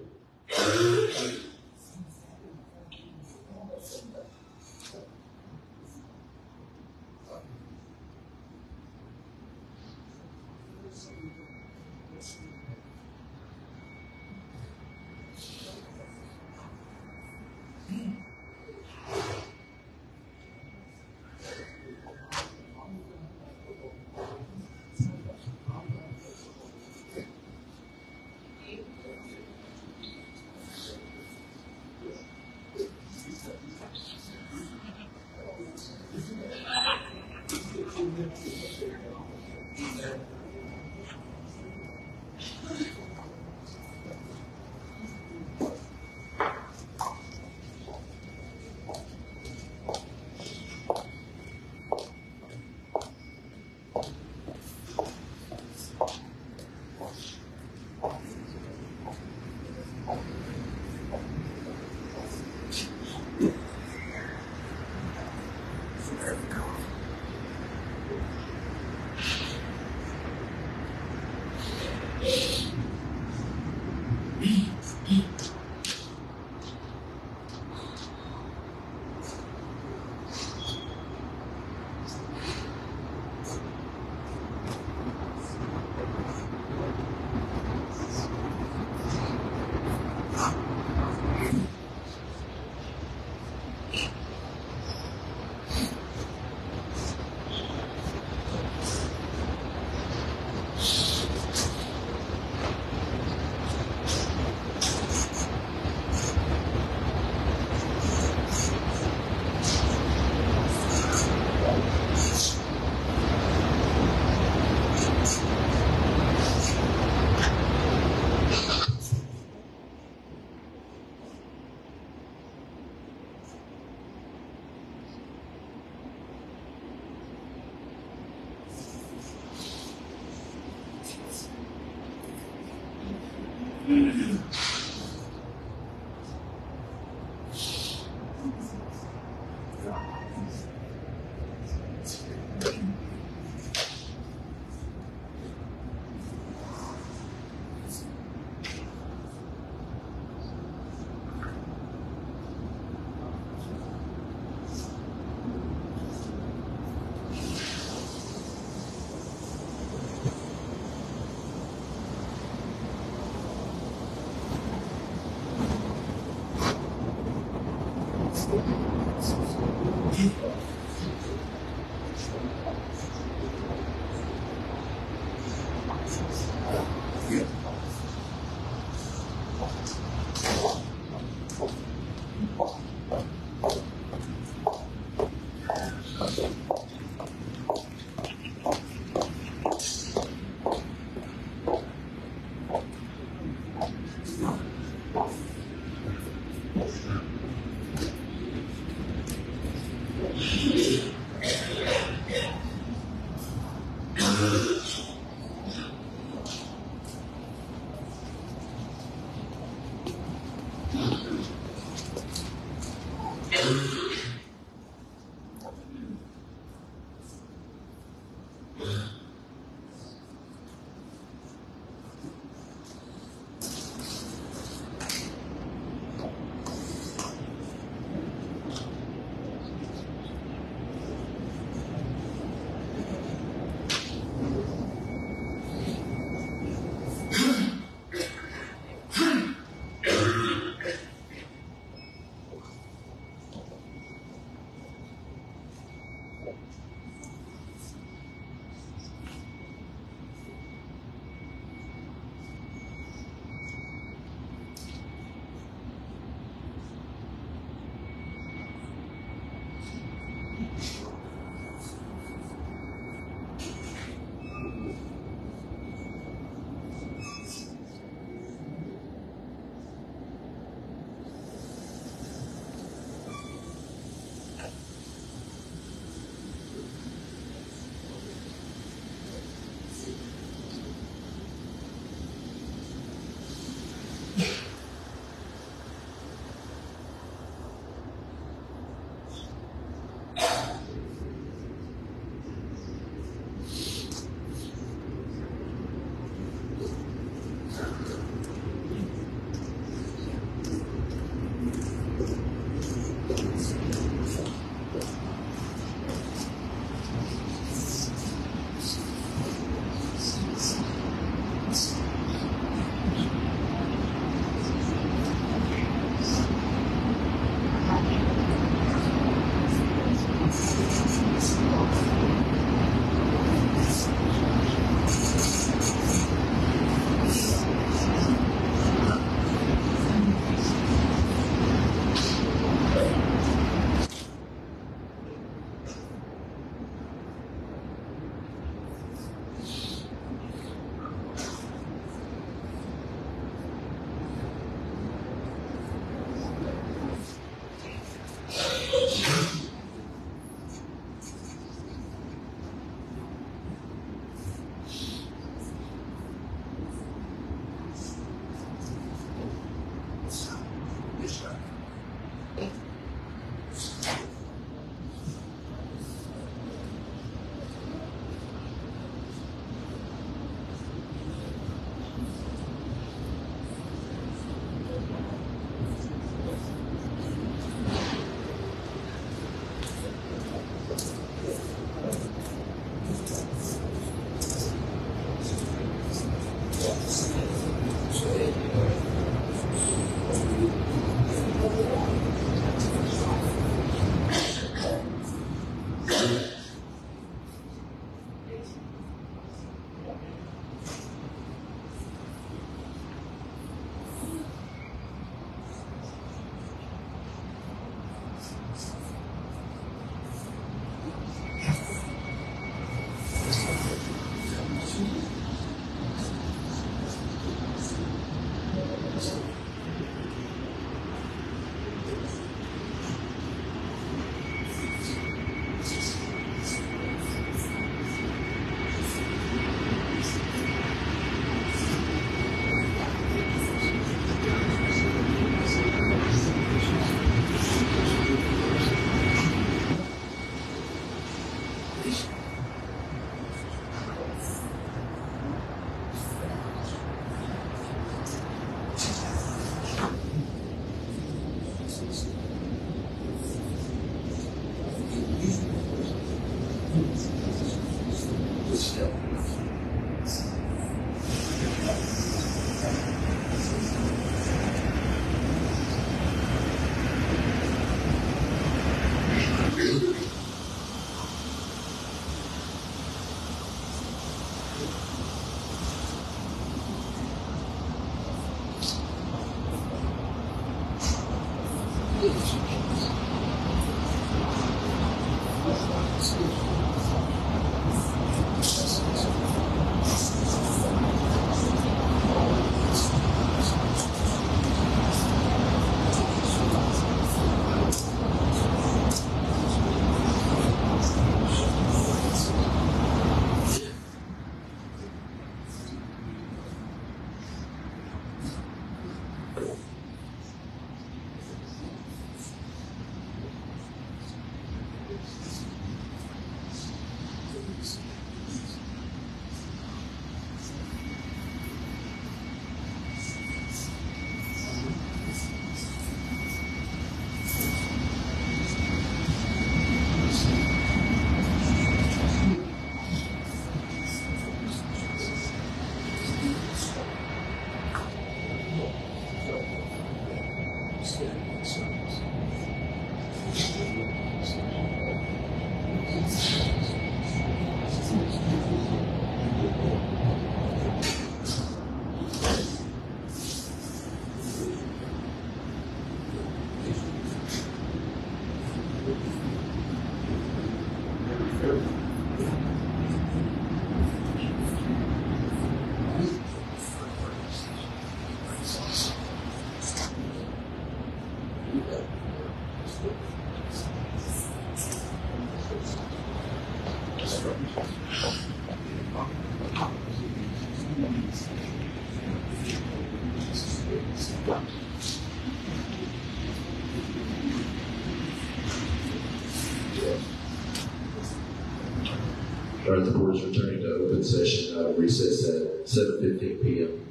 All right, the board is returning to open session out of recess at 7:15 p.m.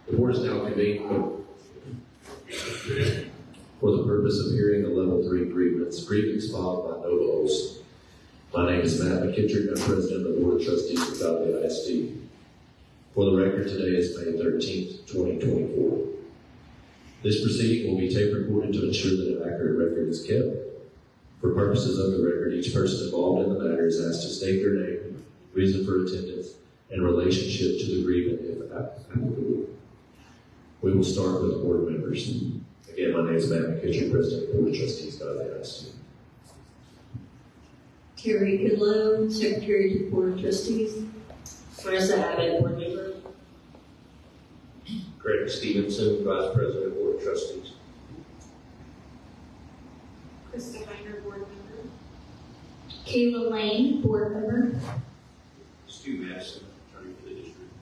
The board is now convened for the purpose of hearing a level 3 grievance filed by Nova Olson. My name is Matt McKittrick. I'm president of the Board of Trustees of Godley ISD. For the record, today is May 13th, 2024. This proceeding will be tape recorded to ensure that an accurate record is kept. For purposes of the record, each person involved in the matter is asked to state their name, reason for attendance, and relationship to the grievant if applicable. We will start with board members. Again, my name is Matt McKittrick, president of the Board of Trustees, Godley ISD. Terry Goodlow, secretary to the Board of Trustees. Marissa Abbott, board member. Greg Stevenson, vice president of Board of Trustees. Krista Heiner, board member. Kayla Lane, board member. Stu Madison, attorney for the district.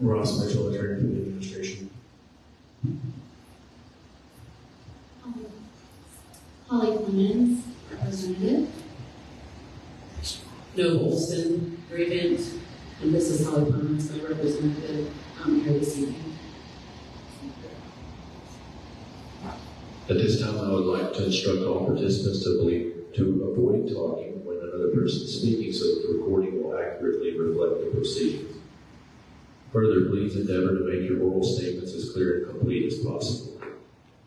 Ross Mitchell, attorney for the administration. Holly Clemens, representative. No Olson, Grievance, and this is Holly Clemens, my representative here this evening. At this time, I would like to instruct all participants to avoid talking when another person is speaking so that the recording will accurately reflect the proceedings. Further, please endeavor to make your oral statements as clear and complete as possible.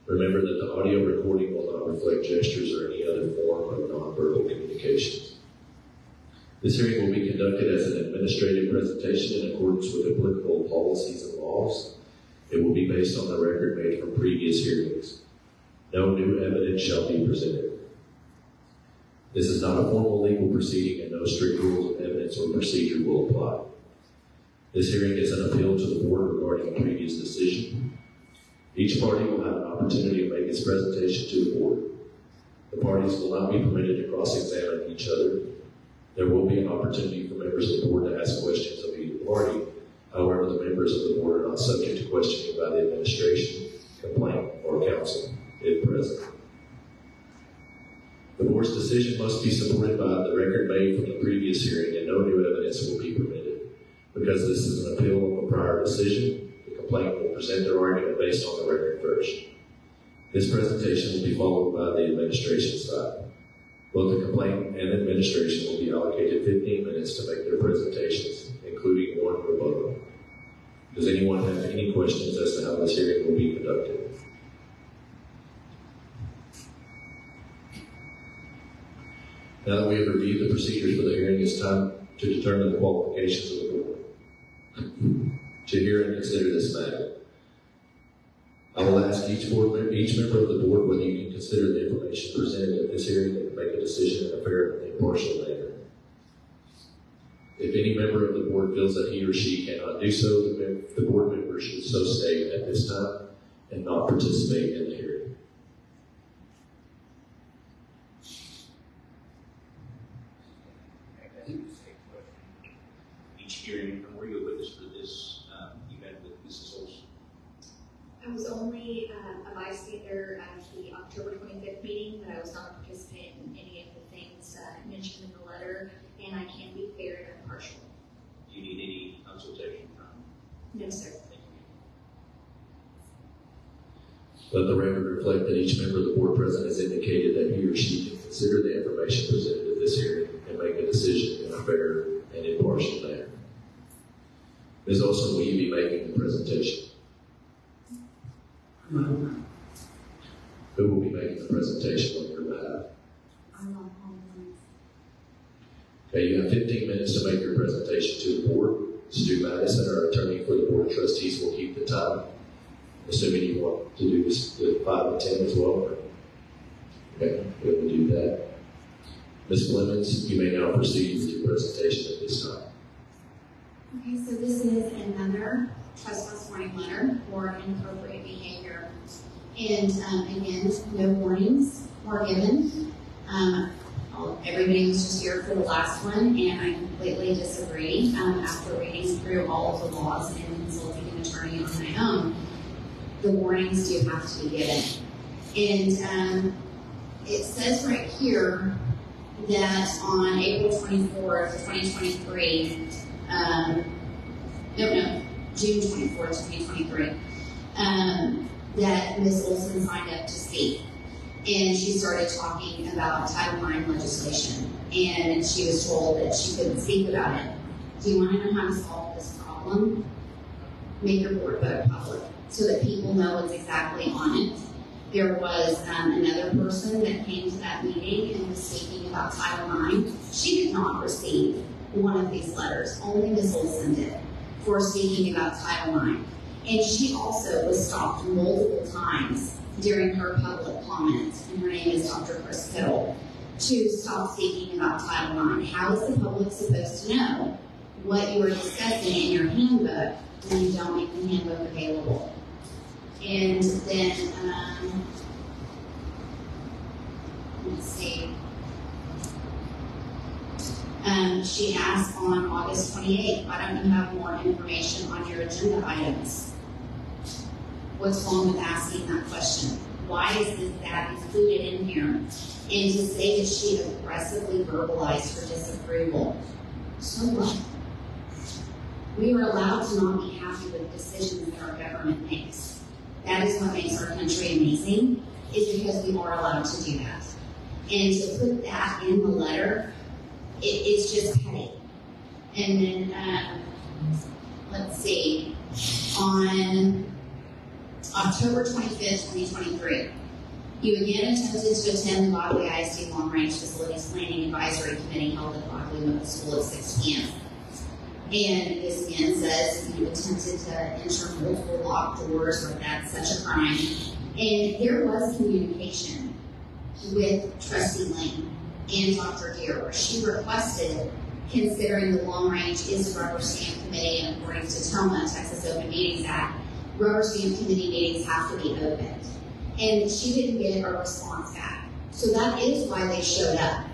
Remember that the audio recording will not reflect gestures or any other form of nonverbal communications. This hearing will be conducted as an administrative presentation in accordance with applicable policies and laws. It will be based on the record made from previous hearings. No new evidence shall be presented. This is not a formal legal proceeding and no strict rules of evidence or procedure will apply. This hearing is an appeal to the board regarding a previous decision. Each party will have an opportunity to make its presentation to the board. The parties will not be permitted to cross-examine each other. There will be an opportunity for members of the board to ask questions of either party. However, the members of the board are not subject to questioning by the administration, complaint, or counsel, if present. The board's decision must be supported by the record made from the previous hearing, and no new evidence will be permitted. Because this is an appeal of a prior decision, the complainant will present their argument based on the record first. This presentation will be followed by the administration side. Both the complainant and administration will be allocated 15 minutes to make their presentations, including one rebuttal. Does anyone have any questions as to how this hearing will be conducted? Now that we have reviewed the procedures for the hearing, it's time to determine the qualifications of the board to hear and consider this matter. I will ask each member of the board whether you can consider the information presented at this hearing and make a decision in a fair and impartial manner. If any member of the board feels that he or she cannot do so, the board member should so state at this time and not participate in the hearing. Each hearing, and were you a witness for this event with Mrs. Olson? I was only a bystander at the October 25th meeting, but I was not a participant in any of the things mentioned in the letter, and I can be fair and impartial. Do you need any consultation from? No, sir. Thank you. Let the record reflect that each member of the board present has indicated that he or she can consider the information presented at this hearing and make a decision in a fair and impartial manner. Ms. Olson, will you be making the presentation? Who will be making the presentation on your behalf? Okay, you have 15 minutes to make your presentation to the board. Stu Madison, our attorney for the Board of Trustees, will keep the time. Assuming you want to do this with 5 and 10 as well. Okay, we will do that. Ms. Clemens, you may now proceed with your presentation at this time. Okay, so this is another trespass warning letter for inappropriate behavior. And again, no warnings were given. Everybody was just here for the last one, and I completely disagree. After reading through all of the laws and consulting an attorney on my own, the warnings do have to be given. And it says right here that on April 24th, 2023, June 24th, 2023, that Ms. Olson signed up to speak. And she started talking about Title IX legislation. And she was told that she couldn't speak about it. Do you want to know how to solve this problem? Make your board vote public so that people know what's exactly on it. There was another person that came to that meeting and was speaking about Title IX. She did not receive one of these letters. Only Ms. Olson did for speaking about Title IX. And she also was stopped multiple times during her public comments, and her name is Dr. Chris Kittle, to stop speaking about Title IX. How is the public supposed to know what you are discussing in your handbook when you don't make the handbook available? And then, let's see. She asked on August 28th, why don't you have more information on your agenda items? What's wrong with asking that question? Why is that included in here? And to say that she aggressively verbalized her disapproval. So what? We are allowed to not be happy with decisions that our government makes. That is what makes our country amazing, is because we are allowed to do that. And to put that in the letter, it's just petty. And then, let's see, on October 25th, 2023, you again attempted to attend the Godley ISD Long Range Facilities Planning Advisory Committee held at Godley Middle School at 6 p.m. And this man says you attempted to enter multiple locked doors, or that's such a crime. And there was communication with Trustee Lane and Dr. Deere, where she requested, considering the Long Range is a rubber stamp committee, and according to TOMA, Texas Open Meetings Act, rubber stamp committee meetings have to be opened. And she didn't get a response back. So that is why they showed up.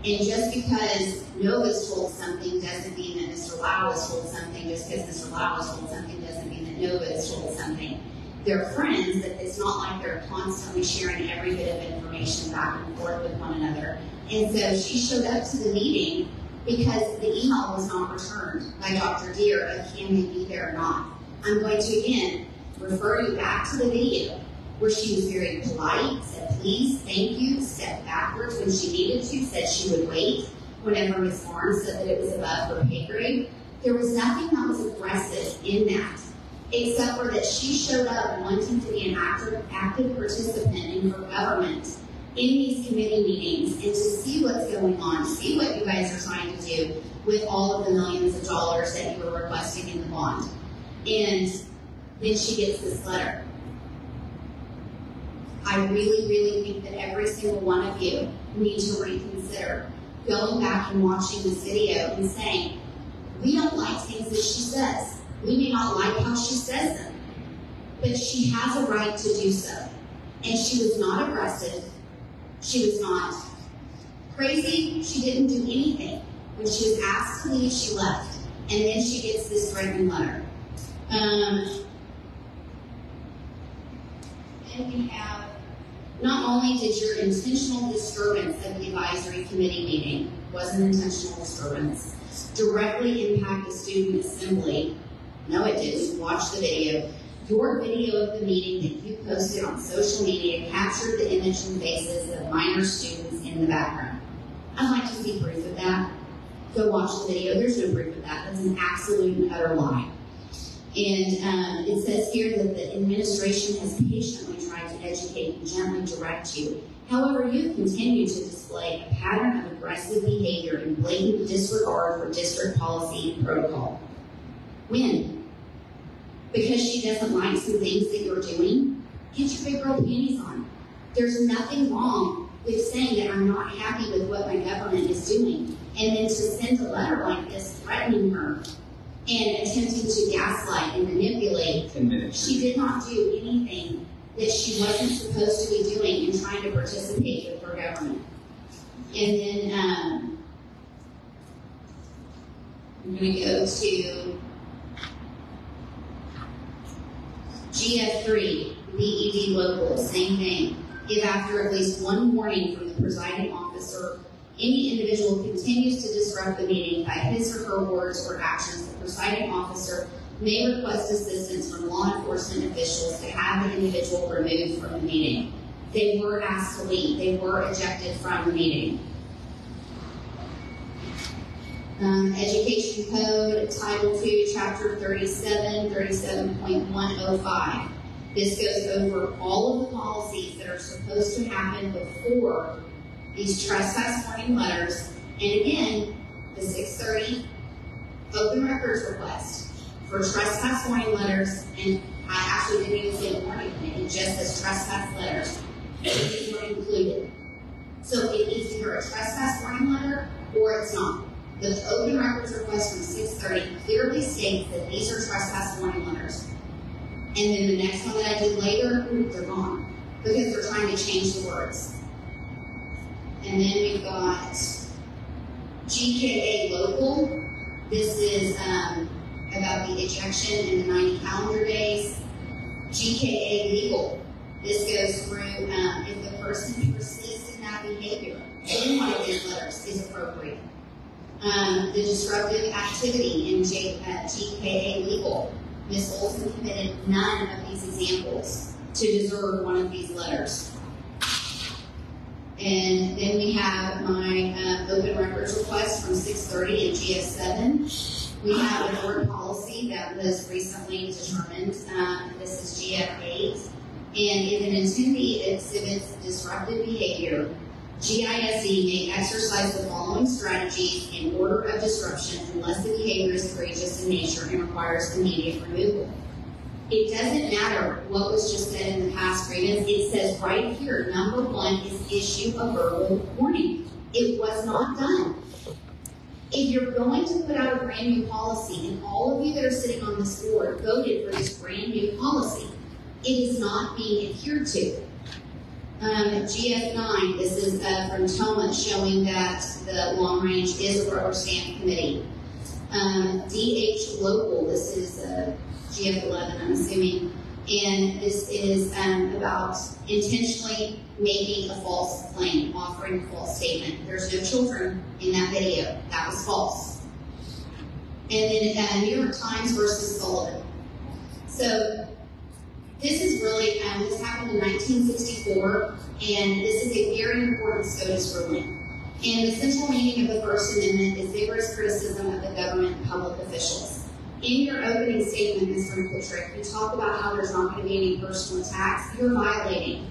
And just because Nova's told something doesn't mean that Mr. Lau has told something. Just because Mr. Lau has told something doesn't mean that Nova has told something. They're friends, but it's not like they're constantly sharing every bit of information back and forth with one another. And so she showed up to the meeting because the email was not returned by Dr. Deere of can they be there or not. I'm going to, again, refer you back to the video where she was very polite, said please, thank you, stepped backwards when she needed to, said she would wait whenever Ms. Barnes said that it was above her pay grade. There was nothing that was aggressive in that, except for that she showed up wanting to be an active participant in her government in these committee meetings and to see what's going on, see what you guys are trying to do with all of the millions of dollars that you were requesting in the bond. And then she gets this letter. I really, really think that every single one of you need to reconsider going back and watching this video and saying, we don't like things that she says. We may not like how she says them, but she has a right to do so. And she was not aggressive. She was not crazy. She didn't do anything. When she was asked to leave, she left. And then she gets this threatening letter. And we have, not only did your intentional disturbance of the advisory committee meeting, was an intentional disturbance, directly impact the student assembly. No, it didn't. Watch the video. Your video of the meeting that you posted on social media captured the image and faces of minor students in the background. I'd like to see proof of that. Go watch the video. There's no proof of that. That's an absolute and utter lie. And it says here that the administration has patiently tried to educate and gently direct you. However, you continue to display a pattern of aggressive behavior and blatant disregard for district policy and protocol. When? Because she doesn't like some things that you're doing? Get your big girl panties on. There's nothing wrong with saying that I'm not happy with what my government is doing, and then to send a letter like this threatening her and attempting to gaslight and manipulate. 10 minutes. She did not do anything that she wasn't supposed to be doing in trying to participate with her government. And then I'm going to go to GF3, BED local, same thing. If after at least one warning from the presiding officer, any individual continues to disrupt the meeting by his or her words or actions, the presiding officer may request assistance from law enforcement officials to have the individual removed from the meeting. They were asked to leave. They were ejected from the meeting. Education Code, Title II, Chapter 37, 37.105. This goes over all of the policies that are supposed to happen before these trespass warning letters. And again, the 630 open records request for trespass warning letters, and I actually didn't even say warning, it just says trespass letters. These were included. So it is either a trespass warning letter or it's not. The open records request from 630 clearly states that these are trespass warning letters. And then the next one that I did later, they're gone because they're trying to change the words. And then we've got GKA local. This is about the ejection in the 90 calendar days. GKA legal. This goes through if the person persists in that behavior. Any one of these letters is appropriate. The disruptive activity in GKA legal. Ms. Olson committed none of these examples to deserve one of these letters. And then we have my open records request from 630 and GF7. We have a board policy that was recently determined. This is GF8. And if an attendee exhibits disruptive behavior, GISD may exercise the following strategies in order of disruption unless the behavior is egregious in nature and requires immediate removal. It doesn't matter what was just said in the past grievance. It says right here, number 1 is issue a verbal warning. It was not done. If you're going to put out a brand new policy, and all of you that are sitting on this board voted for this brand new policy, it is not being adhered to. GF9, this is from Toma, showing that the long range is a rubber stamp committee. DH local, this is GF11, I'm assuming, and this is about intentionally making a false claim, offering a false statement. There's no children in that video. That was false. And then New York Times versus Sullivan. So this is really, this happened in 1964, and this is a very important SCOTUS ruling. And the central meaning of the First Amendment is vigorous criticism of the government and public officials. In your opening statement, Mr. McKittrick, you talk about how there's not going to be any personal attacks. You're violating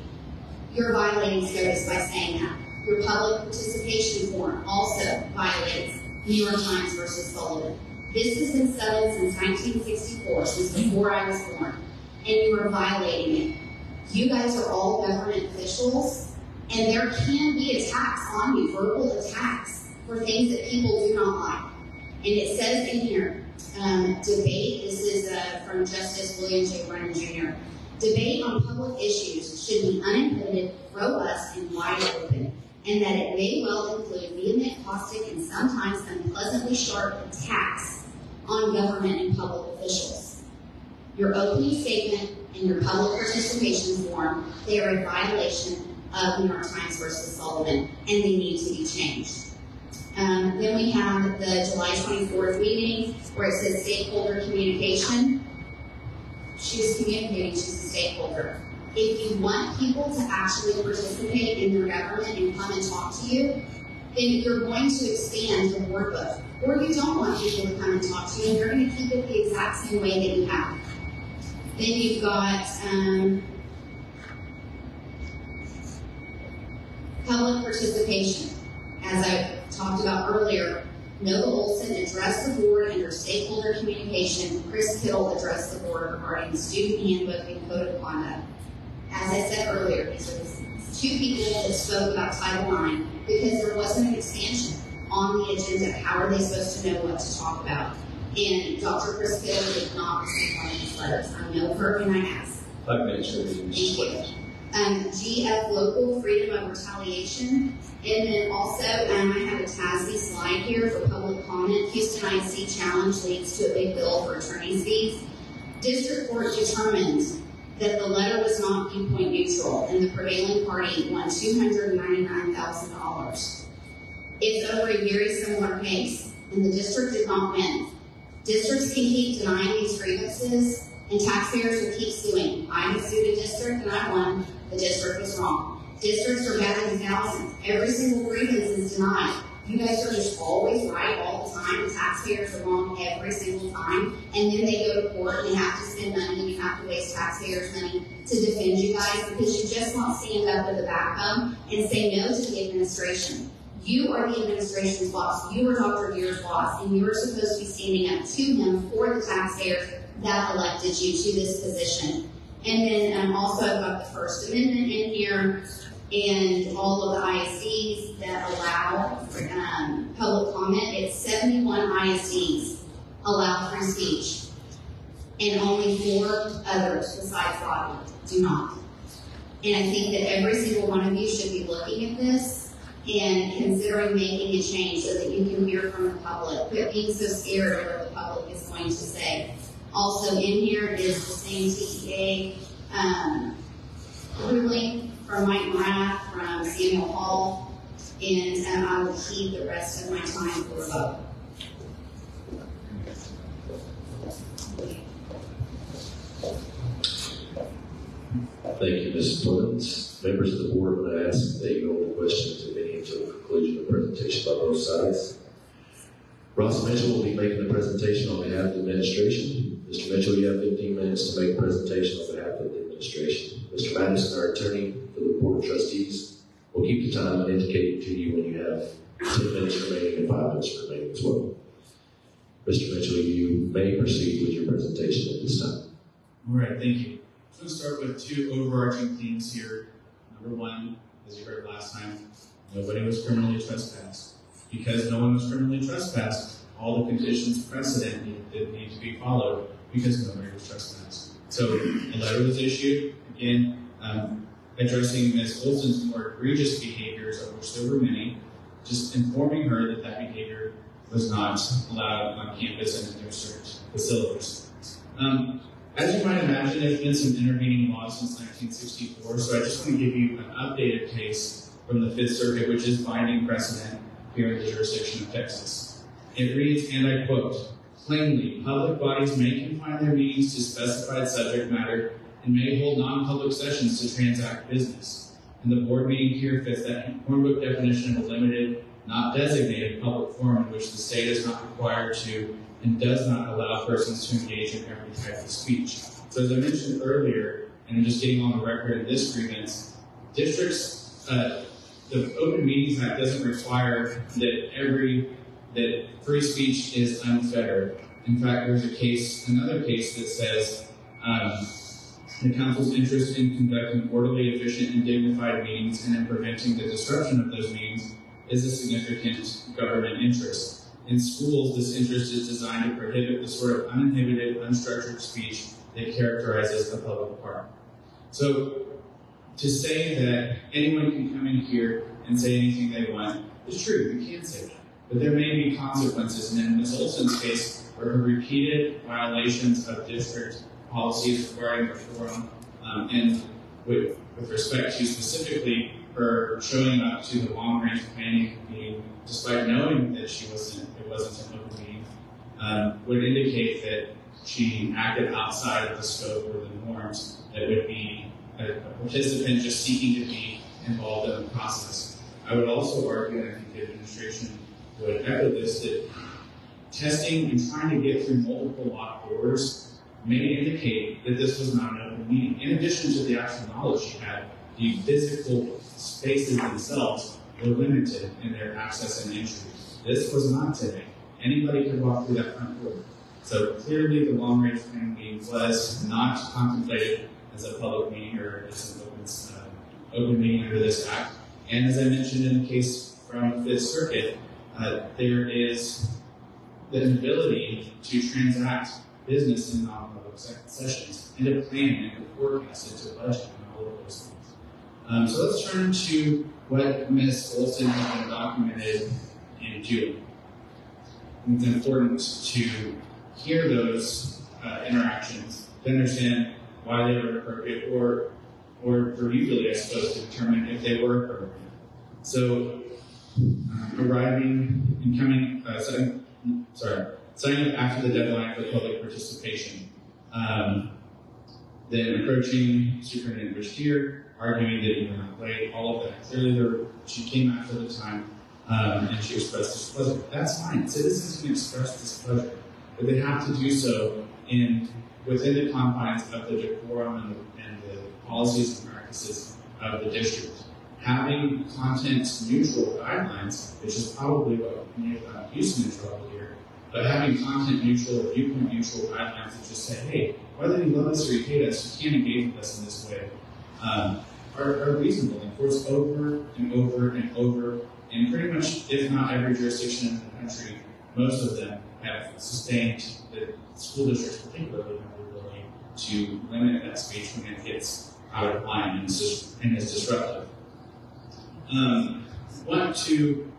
SCOTUS by saying that. Your public participation form also violates New York Times versus Sullivan. This has been settled since 1964, since before I was born, and you are violating it. You guys are all government officials, and there can be attacks on you, verbal attacks, for things that people do not like. And it says in here, debate, this is from Justice William J. Brennan Jr., debate on public issues should be unimpeded, robust, and wide open, and that it may well include vehement, caustic, and sometimes unpleasantly sharp attacks on government and public officials. Your opening statement and your public participation form, they are a violation of New York Times versus Sullivan, and they need to be changed. Then we have the July 24th meeting where it says stakeholder communication. She's communicating, she's a stakeholder. If you want people to actually participate in your government and come and talk to you, then you're going to expand the board book. Or you don't want people to come and talk to you, and you're going to keep it the exact same way that you have. Then you've got public participation. As I talked about earlier, Nova Olson addressed the board under stakeholder communication. Chris Kittle addressed the board regarding the student handbook and code of conduct. As I said earlier, these are the two people that spoke about Title IX because there wasn't an expansion on the agenda. How are they supposed to know what to talk about? And Dr. Chris Kittle did not receive one of these letters. I know her and I asked. 5 minutes for the Thank you. GF local freedom of retaliation. And then also, I have a TASB slide here for public comment. Houston ISD challenge leads to a big bill for attorney's fees. District court determined that the letter was not viewpoint neutral, and the prevailing party won $299,000. It's over a very similar case, and the district did not win. Districts can keep denying these grievances, and taxpayers will keep suing. I have sued a district, and I won. The district was wrong. Districts are batting thousands. Every single grievance is denied. You guys are just always right all the time. The taxpayers are wrong every single time. And then they go to court and they have to spend money and you have to waste taxpayers' money to defend you guys because you just won't stand up with a backbone and say no to the administration. You are the administration's boss. You are Dr. Deere's boss, and you are supposed to be standing up to him for the taxpayers that elected you to this position. And then also I've got the First Amendment in here and all of the ISDs that allow public comment. It's 71 ISDs allow free speech, and only 4 others besides Godley do not. And I think that every single one of you should be looking at this and considering making a change so that you can hear from the public. Quit being so scared of what the public is going to say. Also in here is the same TTA ruling from Mike Morath, from Samuel Hall, and I will keep the rest of my time for a vote. Thank you, Mrs. Clemens. Members of the board, I'm going to ask that you hold the questions of any until the conclusion of the presentation by both sides. Ross Mitchell will be making the presentation on behalf of the administration. Mr. Mitchell, you have 15 minutes to make a presentation on behalf of the administration. Mr. Madison, our attorney for the Board of Trustees, will keep the time and indicate to you when you have 10 minutes remaining and 5 minutes remaining as well. Mr. Mitchell, you may proceed with your presentation at this time. All right, thank you. I'm going to start with 2 overarching themes here. Number 1, as you heard last time, nobody was criminally trespassed. Because no one was criminally trespassed, all the conditions precedent didn't need to be followed because nobody was trespassed. So a letter was issued, again, addressing Ms. Olson's more egregious behaviors, of which there were many, just informing her that that behavior was not allowed on campus and in district facilities. As you might imagine, there's been some intervening laws since 1964, so I just want to give you an updated case from the Fifth Circuit, which is binding precedent here in the jurisdiction of Texas. It reads, and I quote, plainly, public bodies may confine their meetings to specified subject matter and may hold non-public sessions to transact business. And the board meeting here fits that hornbook definition of a limited, not designated public forum in which the state is not required to and does not allow persons to engage in every type of speech. So as I mentioned earlier, and I'm just getting on the record in this grievance, districts, the Open Meetings Act doesn't require that free speech is unfettered. In fact, there's another case that says The council's interest in conducting orderly, efficient, and dignified meetings and in preventing the disruption of those meetings is a significant government interest. In schools, this interest is designed to prohibit the sort of uninhibited, unstructured speech that characterizes the public park. So, to say that anyone can come in here and say anything they want is true, you can say that. But there may be consequences, and in Ms. Olson's case, for her repeated violations of district policies regarding the forum, and with respect to specifically her showing up to the long-range planning meeting, despite knowing that it wasn't an open meeting, would indicate that she acted outside of the scope or the norms that would be a participant just seeking to be involved in the process. I would also argue, and I think the administration would echo this, that testing and trying to get through multiple locked doors may indicate that this was not an open meeting. In addition to the actual knowledge she had, the physical spaces themselves were limited in their access and entry. This was not today. Anybody could walk through that front door. So clearly the long-range planning meeting was not contemplated as a public meeting or as an open meeting under this act. And as I mentioned in the case from Fifth Circuit, there is the ability to transact business in non-public sessions and to plan and to forecast and to budget and all of those things. So let's turn to what Ms. Olson has been documented in June. It's important to hear those interactions to understand why they were appropriate, or usually, I suppose, to determine if they were appropriate. So, arriving and coming, signing up after the deadline for public participation. Then approaching Superintendent Ristier, arguing that he were not late, all of that. Clearly, she came after the time, and she expressed displeasure. That's fine. Citizens can express displeasure, but they have to do so within the confines of the decorum and the policies and practices of the district. Having content-neutral guidelines, which is probably what we may have gotten used to in trouble here, but having content-neutral or viewpoint-neutral guidelines that just say, hey, whether you love us or you hate us, you can't engage with us in this way, are reasonable. Enforced over and over and over, and pretty much, if not every jurisdiction in the country, most of them have sustained, the school districts particularly have the ability to limit that speech when it gets out of line and is disruptive. Want to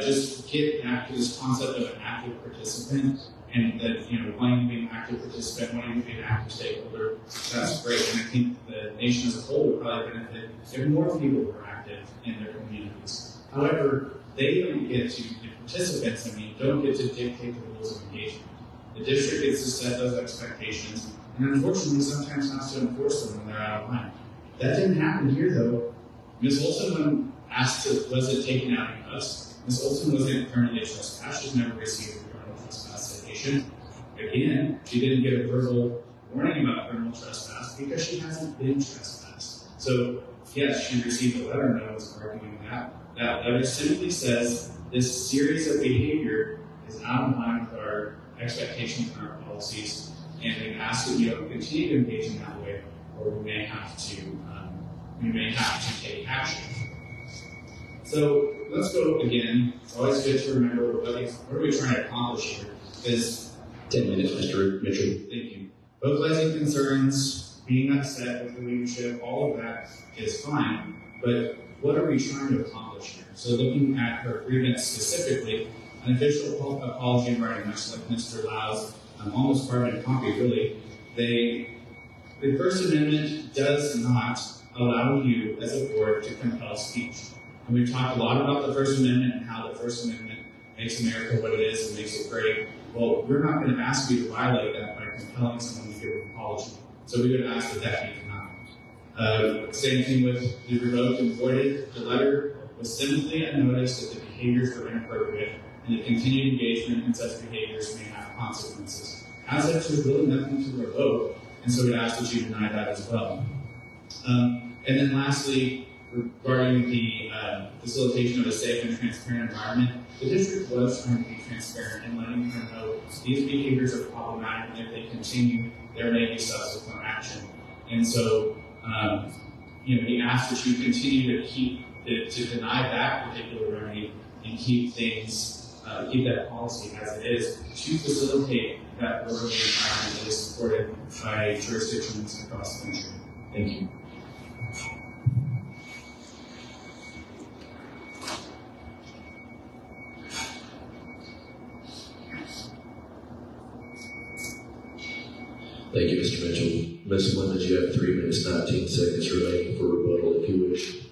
just get back to this concept of an active participant, and that, wanting to be an active participant, wanting to be an active stakeholder, that's great. And I think the nation as a whole would probably benefit if more people were active in their communities. However, they don't get to, the participants, don't get to dictate the rules of engagement. The district gets to set those expectations, and unfortunately sometimes has to enforce them when they're out of line. That didn't happen here, though. Ms. Olson asked, was it taken out of us? Ms. Olson wasn't currently trespassed. She's never received a criminal trespass citation. Again, she didn't get a verbal warning about criminal trespass because she hasn't been trespassed. So, yes, she received a letter, no one's arguing that. That letter simply says this series of behavior is out of line with our expectations and our policies, and we ask that you don't continue to engage in that way, or we may have to take action. So let's go again. It's always good to remember what are we trying to accomplish here? Because 10 minutes, Mr. Mitchell. Thank you. Vocalizing concerns, being upset with the leadership, all of that is fine. But what are we trying to accomplish here? So looking at her grievance specifically, an official apology in writing, much like Mr. Lau's almost carbon copy, really. The First Amendment does not allow you as a board to compel speech. And we've talked a lot about the First Amendment and how the First Amendment makes America what it is and makes it great. Well, we're not going to ask you to violate that by compelling someone to give an apology. So we would ask that that be denied. Same thing with the revoked and voided. The letter was simply a notice that the behaviors were inappropriate and that continued engagement in such behaviors may have consequences. As such, there's really nothing to revoke, and so we'd ask that you deny that as well. And then lastly, regarding the facilitation of a safe and transparent environment, the district was trying to be transparent and letting her know these behaviors are problematic, and if they continue, there may be subsequent action. And so, he asked that you continue to deny that particular remedy and keep that policy as it is to facilitate that orderly environment that is supported by jurisdictions across the country. Thank you. Thank you, Mr. Mitchell. Ms. Lemons, you have 3 minutes, 19 seconds remaining for rebuttal if you wish.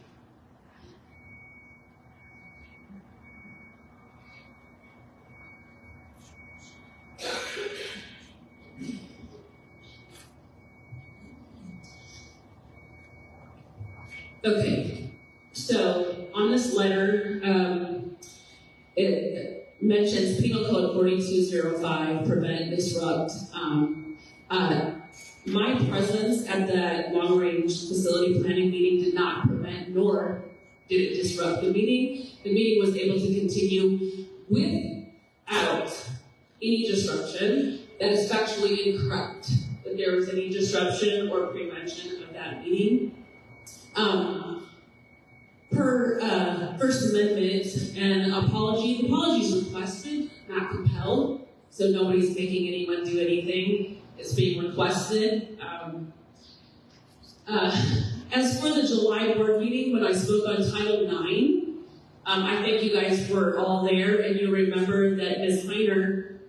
Okay, so on this letter, it mentions Penal Code 4205, prevent, disrupt. My presence at that long-range facility planning meeting did not prevent nor did it disrupt the meeting. The meeting was able to continue without any disruption. That is factually incorrect, that there was any disruption or prevention of that meeting. Per First Amendment and the apology is requested, not compelled, so nobody's making anyone do anything. It's being requested. As for the July board meeting, when I spoke on Title IX, I think you guys were all there, and you remember that Ms. Heiner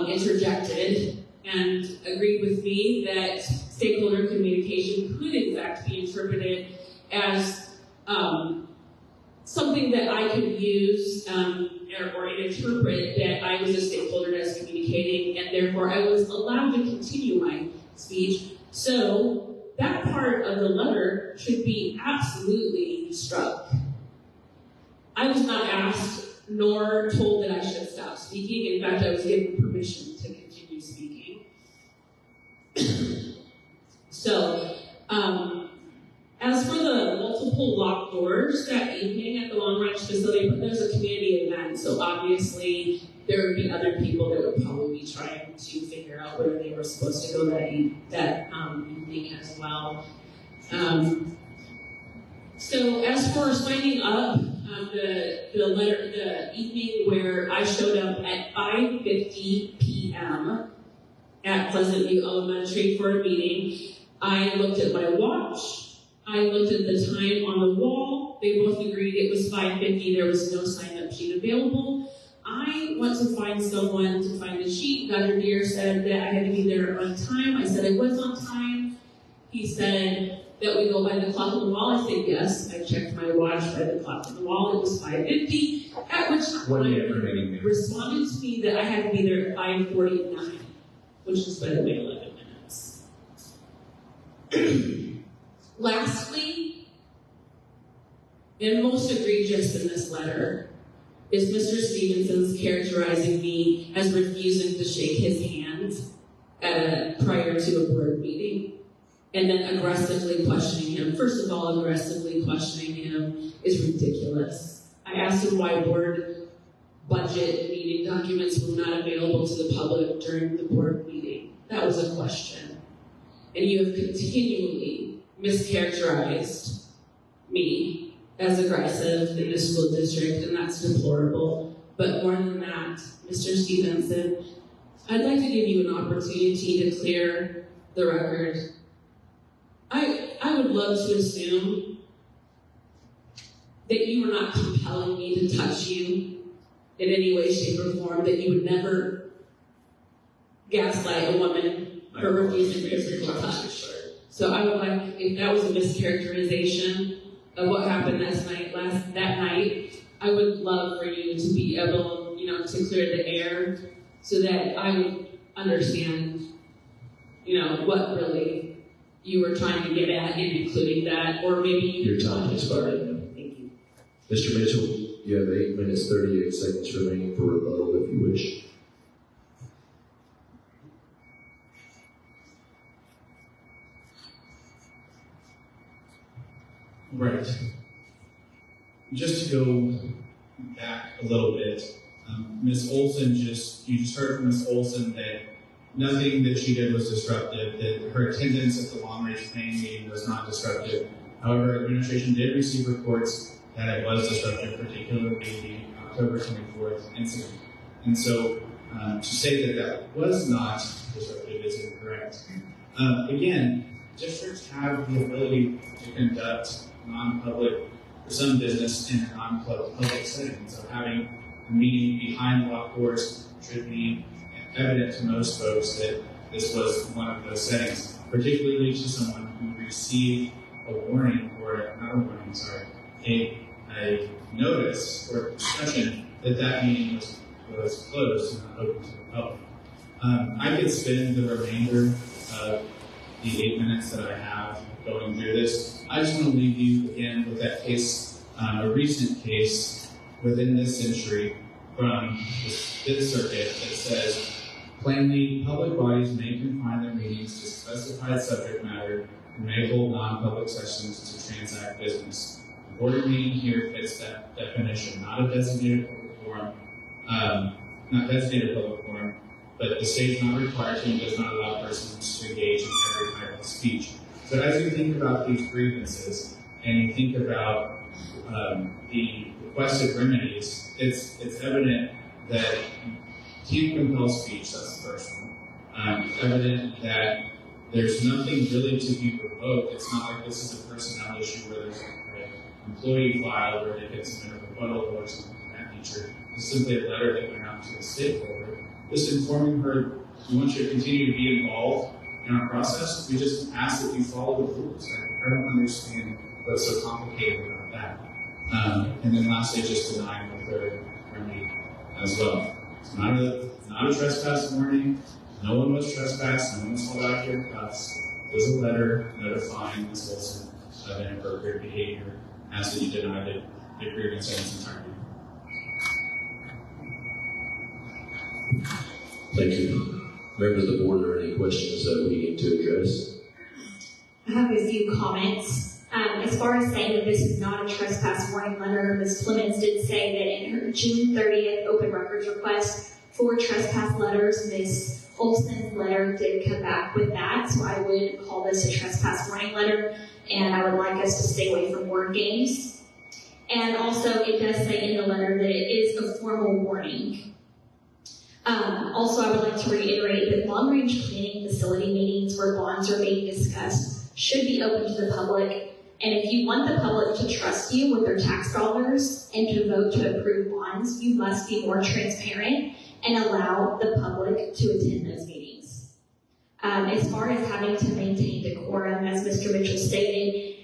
interjected and agreed with me that stakeholder communication could in fact be interpreted as something that I could use or interpret that I was a stakeholder that's communicating, and therefore I was allowed to continue my speech. So that part of the letter should be absolutely struck. I was not asked nor told that I should stop speaking. In fact, I was given permission to continue speaking. So, as for the multiple locked doors that evening at the Long Range facility, there's a community event, so obviously there would be other people that would probably be trying to figure out where they were supposed to go that evening as well. So as for signing up, the evening where I showed up at 5:50 p.m. at Pleasant View Elementary for a meeting, I looked at my watch. I looked at the time on the wall. They both agreed it was 5:50. There was no sign-up sheet available. I went to find someone to find the sheet. Dr. Deere said that I had to be there on time. I said I was on time. He said that we go by the clock on the wall. I said yes. I checked my watch by the clock on the wall. It was 5:50. At which time he responded to me that I had to be there at 5:49, which is, by the way, 11 minutes. Lastly, and most egregious in this letter, is Mr. Stevenson's characterizing me as refusing to shake his hand prior to a board meeting, and then aggressively questioning him. First of all, aggressively questioning him is ridiculous. I asked him why board budget meeting documents were not available to the public during the board meeting. That was a question. And you have continually mischaracterized me as aggressive in the school district, and that's deplorable. But more than that, Mr. Stevenson, I'd like to give you an opportunity to clear the record. I would love to assume that you were not compelling me to touch you in any way, shape, or form, that you would never gaslight a woman for refusing physical touch. So I would like, if that was a mischaracterization of what happened that night, I would love for you to be able, to clear the air so that I would understand, what really you were trying to get at in including that, or maybe you Your time has expired. Thank you. Mr. Mitchell, you have 8 minutes, 38 seconds remaining for rebuttal if you wish. Right. Just to go back a little bit, Ms. Olson you just heard from Ms. Olson that nothing that she did was disruptive, that her attendance at the Long Range Myers Payne meeting was not disruptive. However, administration did receive reports that it was disruptive, particularly the October 24th incident. And so to say that that was not disruptive is incorrect. Again, districts have the ability to conduct non-public or some business in a non-public setting. So having a meeting behind locked doors should be evident to most folks that this was one of those settings, particularly to someone who received a warning or not a warning, sorry, a notice or discussion that that meeting was closed and not open to the public. I could spend the remainder of the 8 minutes that I have going through this. I just want to leave you again with that case, a recent case within this century from the Fifth Circuit that says, plainly, public bodies may confine their meetings to specified subject matter and may hold non-public sessions to transact business. The board meeting here fits that definition, not a designated public forum, but the state is not required to and does not allow persons to engage in every type of speech. So as you think about these grievances and you think about the requested remedies, it's evident that you can't compel speech, that's the first one. It's evident that there's nothing really to be provoked. It's not like this is a personnel issue where there's an employee file where they get some rebuttal or something of that nature. It's simply a letter that went out to the stakeholder, just informing her, we want you to continue to be involved in our process. We just ask that you follow the rules. I don't understand what's so complicated about that. And then lastly, just denying the third remedy as well. It's not a trespass warning. No one was trespassed. No one was called out here to us. It was a letter notifying Ms. Wilson of inappropriate behavior, as that you denied the grievance in its entirety. Thank you. Members of the board, are there any questions that we need to address? I have a few comments. As far as saying that this is not a trespass warning letter, Ms. Clemens did say that in her June 30th open records request for trespass letters, Ms. Olson's letter did come back with that, so I would call this a trespass warning letter, and I would like us to stay away from word games. And also, it does say in the letter that it is a formal warning. Also, I would like to reiterate that long-range planning facility meetings where bonds are being discussed should be open to the public. And if you want the public to trust you with their tax dollars and to vote to approve bonds, you must be more transparent and allow the public to attend those meetings. As far as having to maintain decorum, as Mr. Mitchell stated,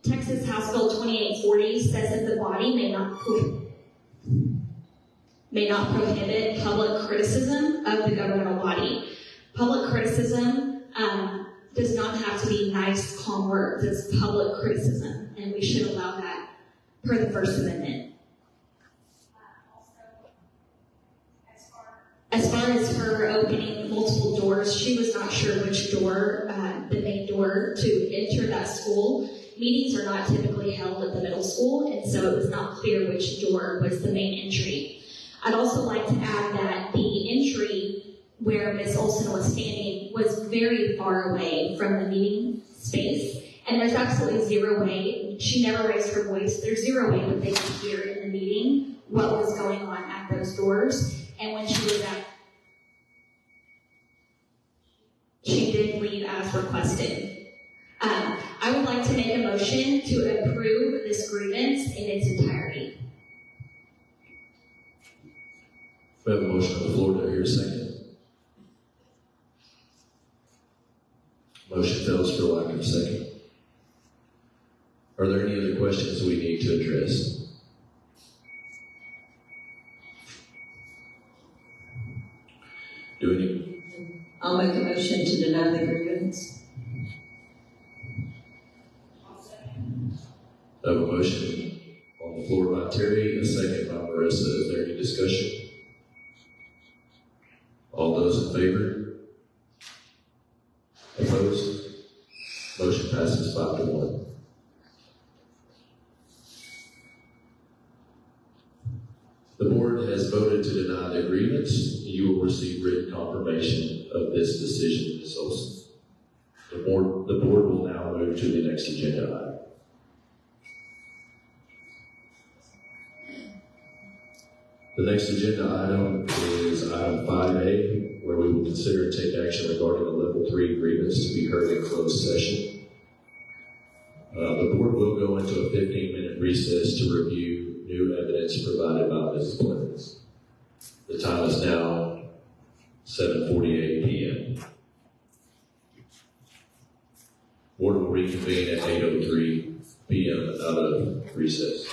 Texas House Bill 2840 says that the body may not prohibit public criticism of the governmental body. Public criticism does not have to be nice, calm words. It's public criticism, and we should allow that per the First Amendment. As far as her opening multiple doors, she was not sure which door, the main door to enter that school. Meetings are not typically held at the middle school, and so it was not clear which door was the main entry. I'd also like to add that the entry where Ms. Olson was standing was very far away from the meeting space, and there's absolutely zero way, she never raised her voice, there's zero way that they could hear in the meeting what was going on at those doors. And when she was at, she did leave as requested. I would like to make a motion to approve this grievance in its entirety. We have a motion on the floor. Do I hear a second? Motion fails for lack of a second. Are there any other questions we need to address? I'll make a motion to deny the grievance. I have a motion on the floor by Terry, a second by Marissa. Is there any discussion? All those in favor? Opposed? Motion passes 5-1. The board has voted to deny the grievance. You will receive written confirmation of this decision, Ms. Olson. Do The board will now move to the next agenda item. The next agenda item is item 5A, where we will consider and take action regarding a level 3 grievance to be heard in closed session. The board will go into a 15-minute recess to review new evidence provided by Mrs. Clemens. The time is now 7:48 p.m. Board will reconvene at 8:03 p.m. out of recess.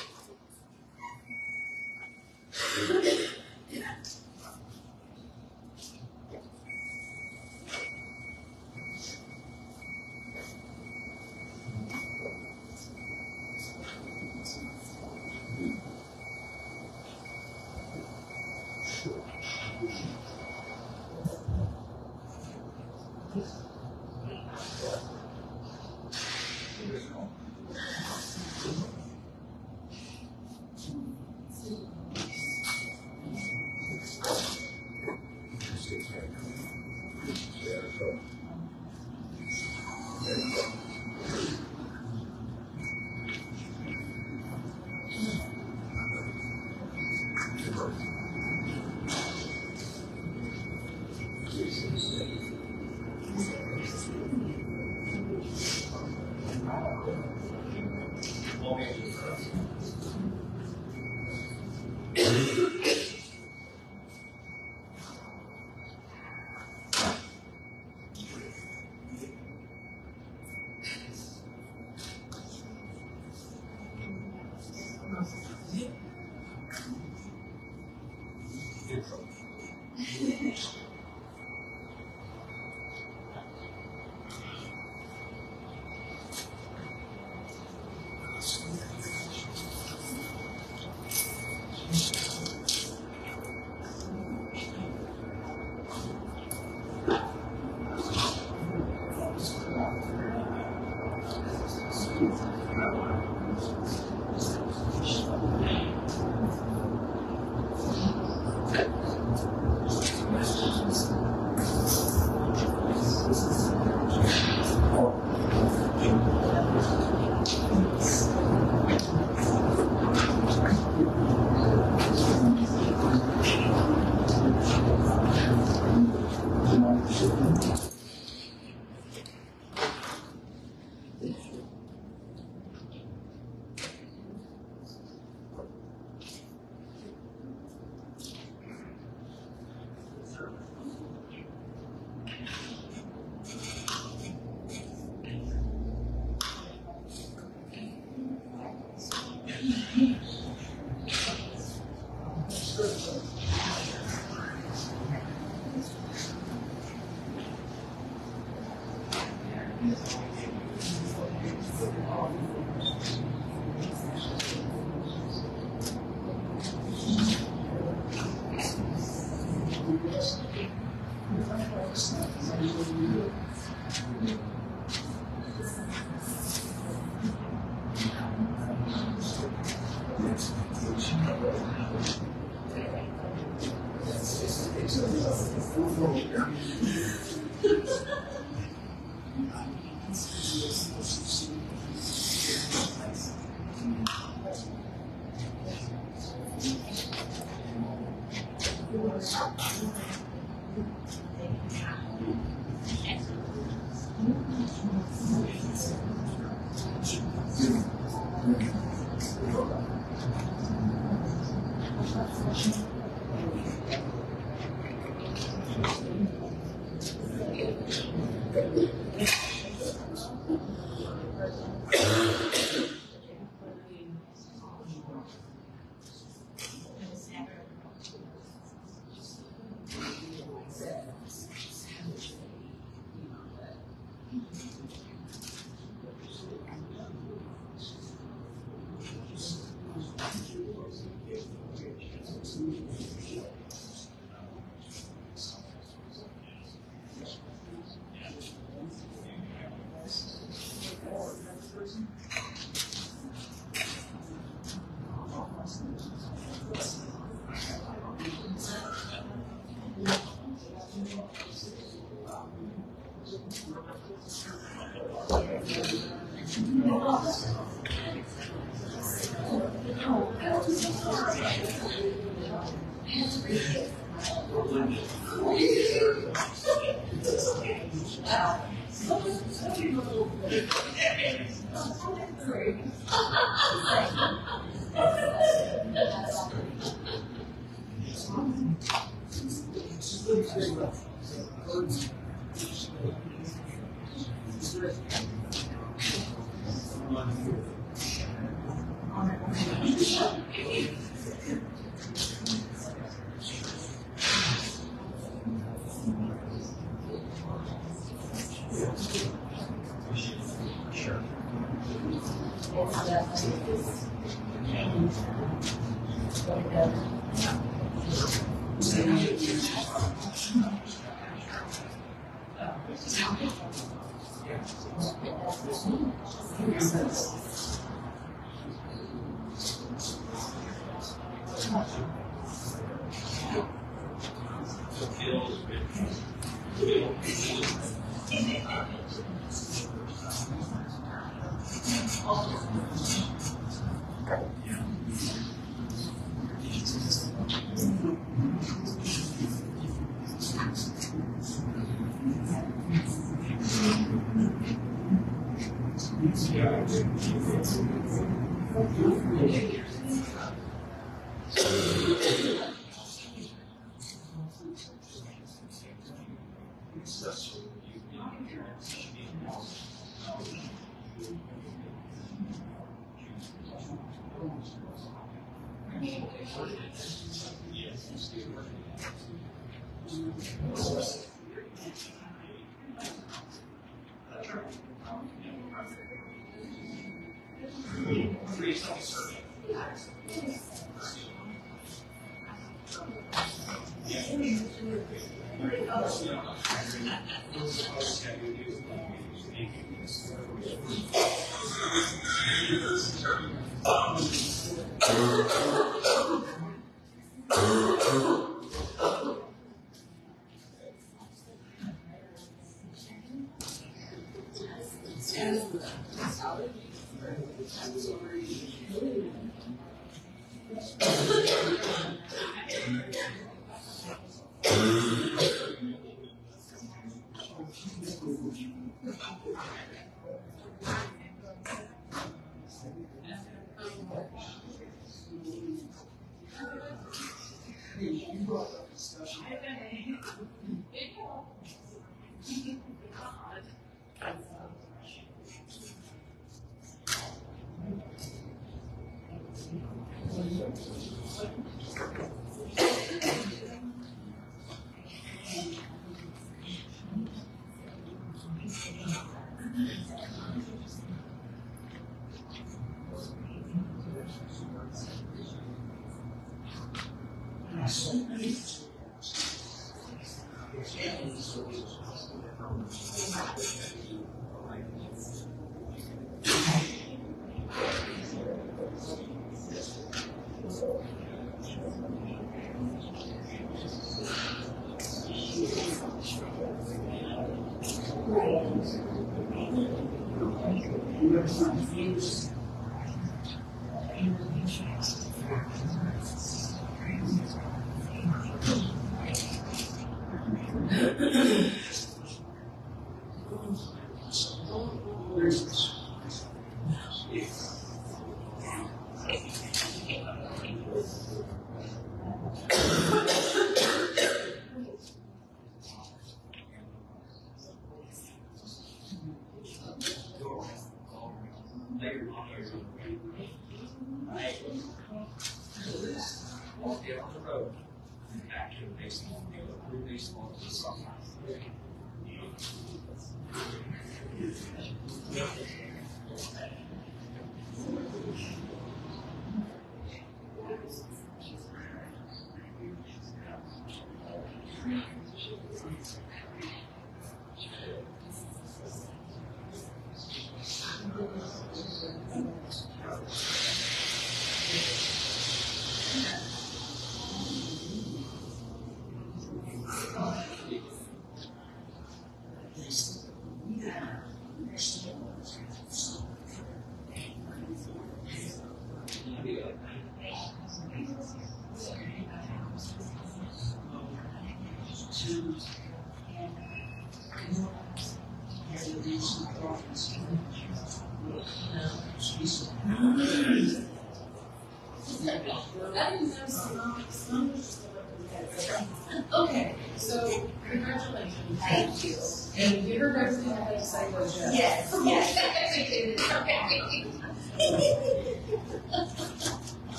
Okay, so congratulations. Thank you. And you heard everything I had to say was yes. Yes,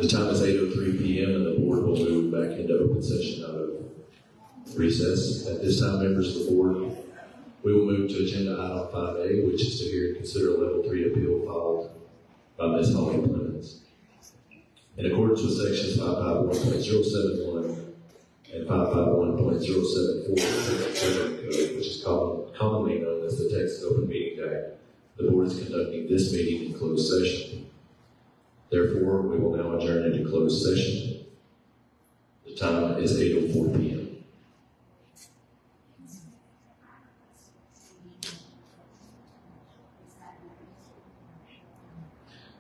The time is 8:03 p.m. and the board will move back into open session out of recess. At this time, members of the board, we will move to agenda item 5A, which is to hear and consider a level 3 appeal filed by Ms. Holly Clemens. In accordance with sections 551.071 and 551.074 of the Texas Government Code, which is commonly known as the Texas Open Meetings Act, the board is conducting this meeting in closed session. Therefore, we will now adjourn into closed session. The time is 8:04 p.m.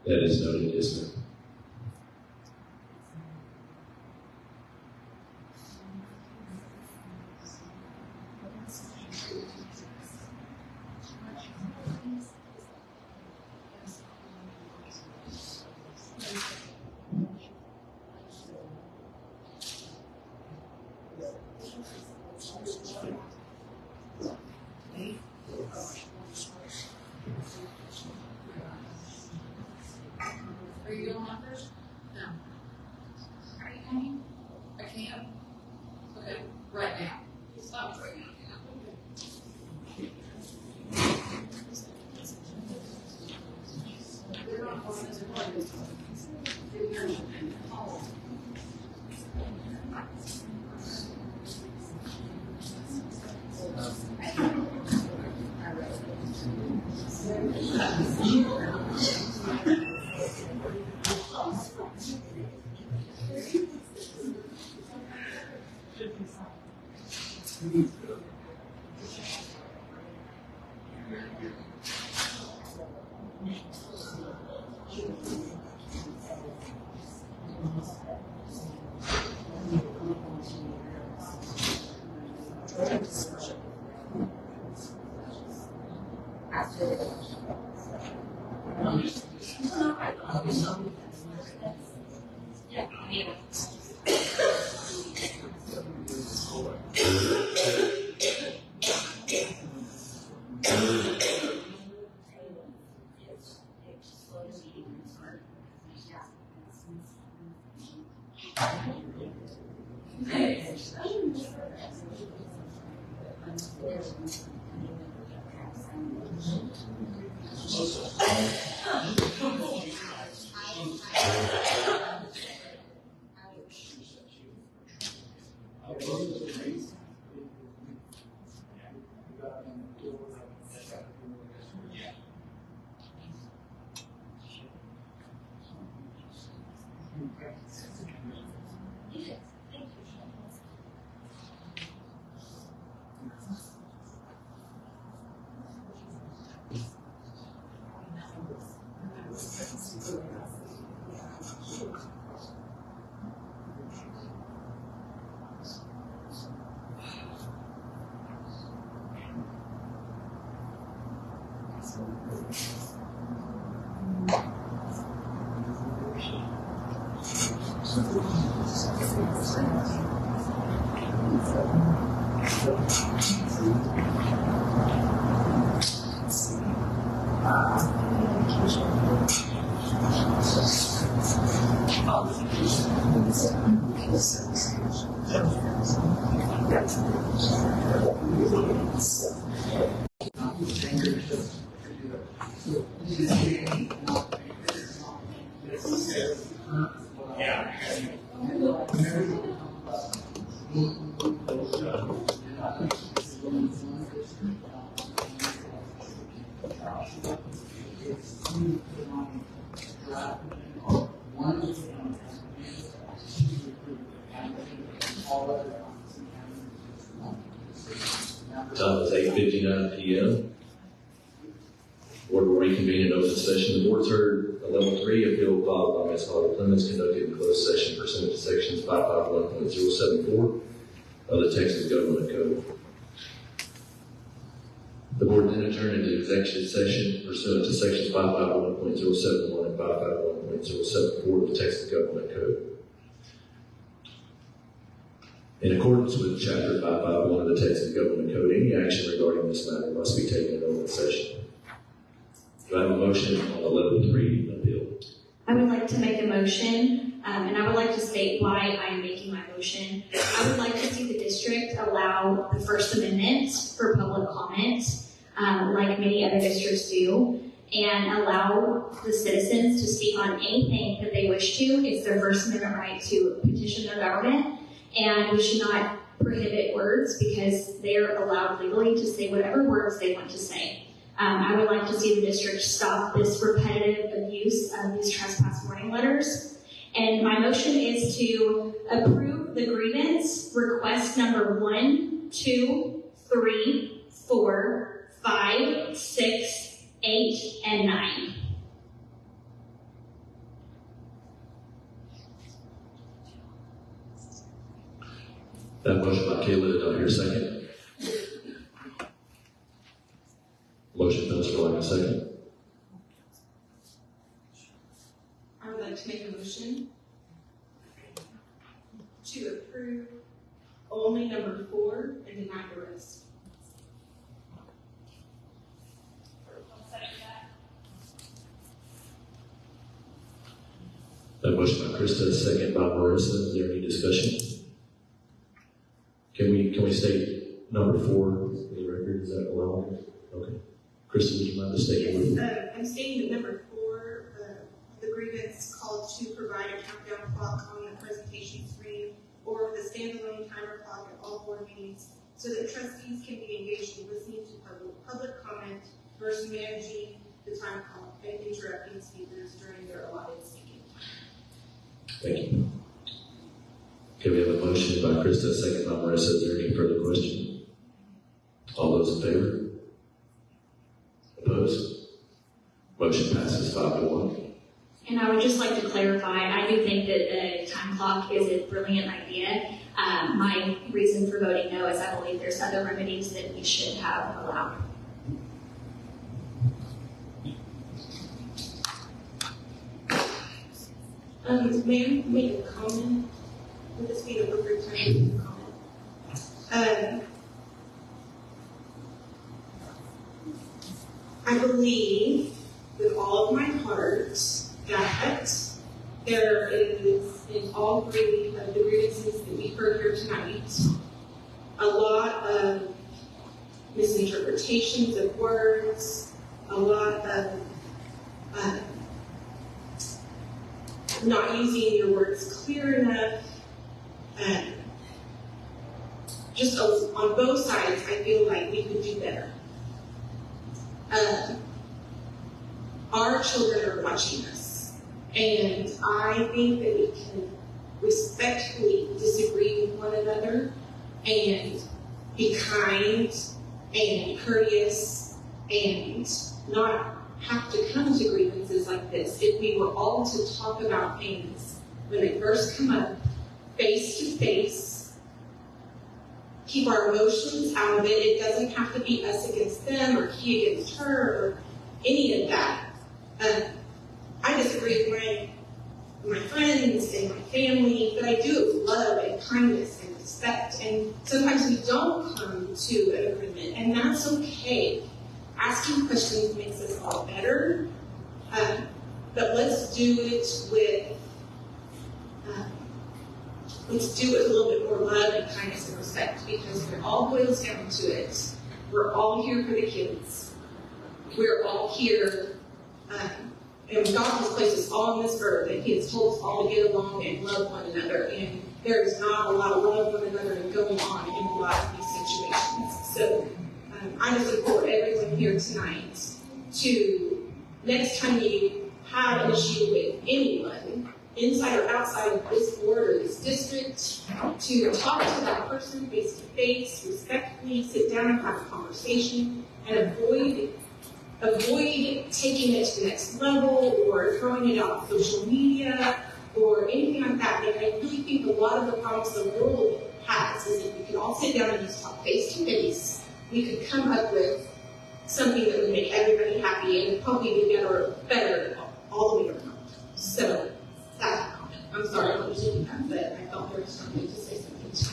That is noted, isn't it? Are you going on first? No. Are you coming? I can't. Okay, right now. Stop right now. Time is 8:59 p.m. Board will reconvene in open session. The board's heard a level 3 appeal filed by Ms. Holly Clemens conducted in closed session pursuant to sections 551.074 of the Texas Government Code. The board then adjourned into executive session pursuant to sections 551.071 and 551.074 of the Texas Government Code. In accordance with Chapter 551 of the Texas Government Code, any action regarding this matter must be taken in open session. Do I have a motion on the level 3 appeal? I would like to make a motion, and I would like to state why I am making my motion. I would like to see the district allow the First Amendment for public comment, like many other districts do, and allow the citizens to speak on anything that they wish to. It's their First Amendment right to petition their government, and we should not prohibit words because they are allowed legally to say whatever words they want to say. I would like to see the district stop this repetitive abuse of these trespass warning letters. And my motion is to approve the grievance request number 1, 2, 3, 4, 5, 6, 8, and 9. That motion by Kayla, did I hear a second? Motion fails for lack of second. I would like to make a motion to approve only number 4 and deny the rest. That motion by Krista, second by Marissa. Is there any discussion? Can we state number 4 for the record? Is that allowed? Okay. Krista, would you mind to state number 4? I'm stating that number 4, the grievance called to provide a countdown clock on the presentation screen or with a standalone timer clock at all board meetings so that trustees can be engaged in listening to public comment versus managing the time clock and interrupting speakers during their allotted speaking time. Thank you. Okay, we have a motion by Krista, second by Marissa. Is there any further question? All those in favor? Opposed? Motion passes 5-1. And I would just like to clarify, I do think that the time clock is a brilliant idea. My reason for voting no is I believe there's other remedies that we should have allowed. May I make a comment? Would this be the appropriate time to make a comment? I believe with all of my heart that there is, in all 3 of the grievances that we've heard here tonight, a lot of misinterpretations of words, a lot of not using your words clear enough. Just on both sides, I feel like we could do better. Our children are watching us, and I think that we can respectfully disagree with one another and be kind and courteous and not have to come to grievances like this if we were all to talk about things when they first come up face to face, keep our emotions out of it. It doesn't have to be us against them or he against her or any of that. I disagree with my friends and my family, but I do it with love and kindness and respect. And sometimes we don't come to an agreement, and that's okay. Asking questions makes us all better, but let's do it with a little bit more love and kindness and respect, because when it all boils down to it, we're all here for the kids. We're all here, and God has placed us all on this earth, and He has told us all to get along and love one another, and there is not a lot of love one another going on in a lot of these situations. So I just implore everyone here tonight to, next time you have an issue with anyone, inside or outside of this board or this district, to talk to that person face to face, respectfully sit down and have a conversation, and avoid taking it to the next level or throwing it out on social media or anything like that. And I really think a lot of the problems the world has is if we could all sit down and just talk face to face, we could come up with something that would make everybody happy and probably be better all the way around. So that's a comment. I'm sorry I'm doing that, but I felt there was something to say something to.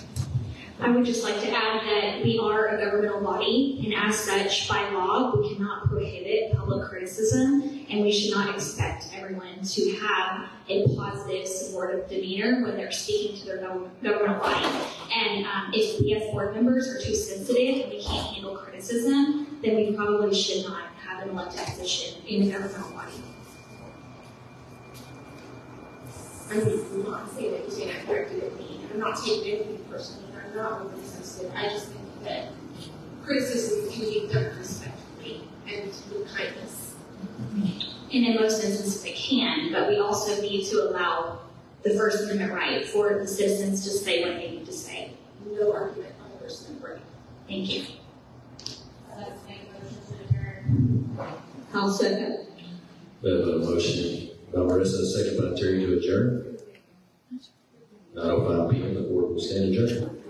I would just like to add that we are a governmental body, and as such, by law, we cannot prohibit public criticism. and we should not expect everyone to have a positive, supportive demeanor when they're speaking to their government body. And if we as board members are too sensitive and we can't handle criticism, then we probably should not have an elected position in the governmental body. I'm not saying that he's incorrected at me. I'm not taking anything personally. I'm not overly sensitive. I just think that criticism can be done respectfully and with kindness. And in most instances it can, but we also need to allow the First Amendment right for the citizens to say what they need to say. No argument on the First Amendment right. Thank you. I'd like to make a motion to adjourn. I'll second. We have a motion by Marissa, a second by Terry to adjourn. 9:05 p.m. The board will stand adjourned.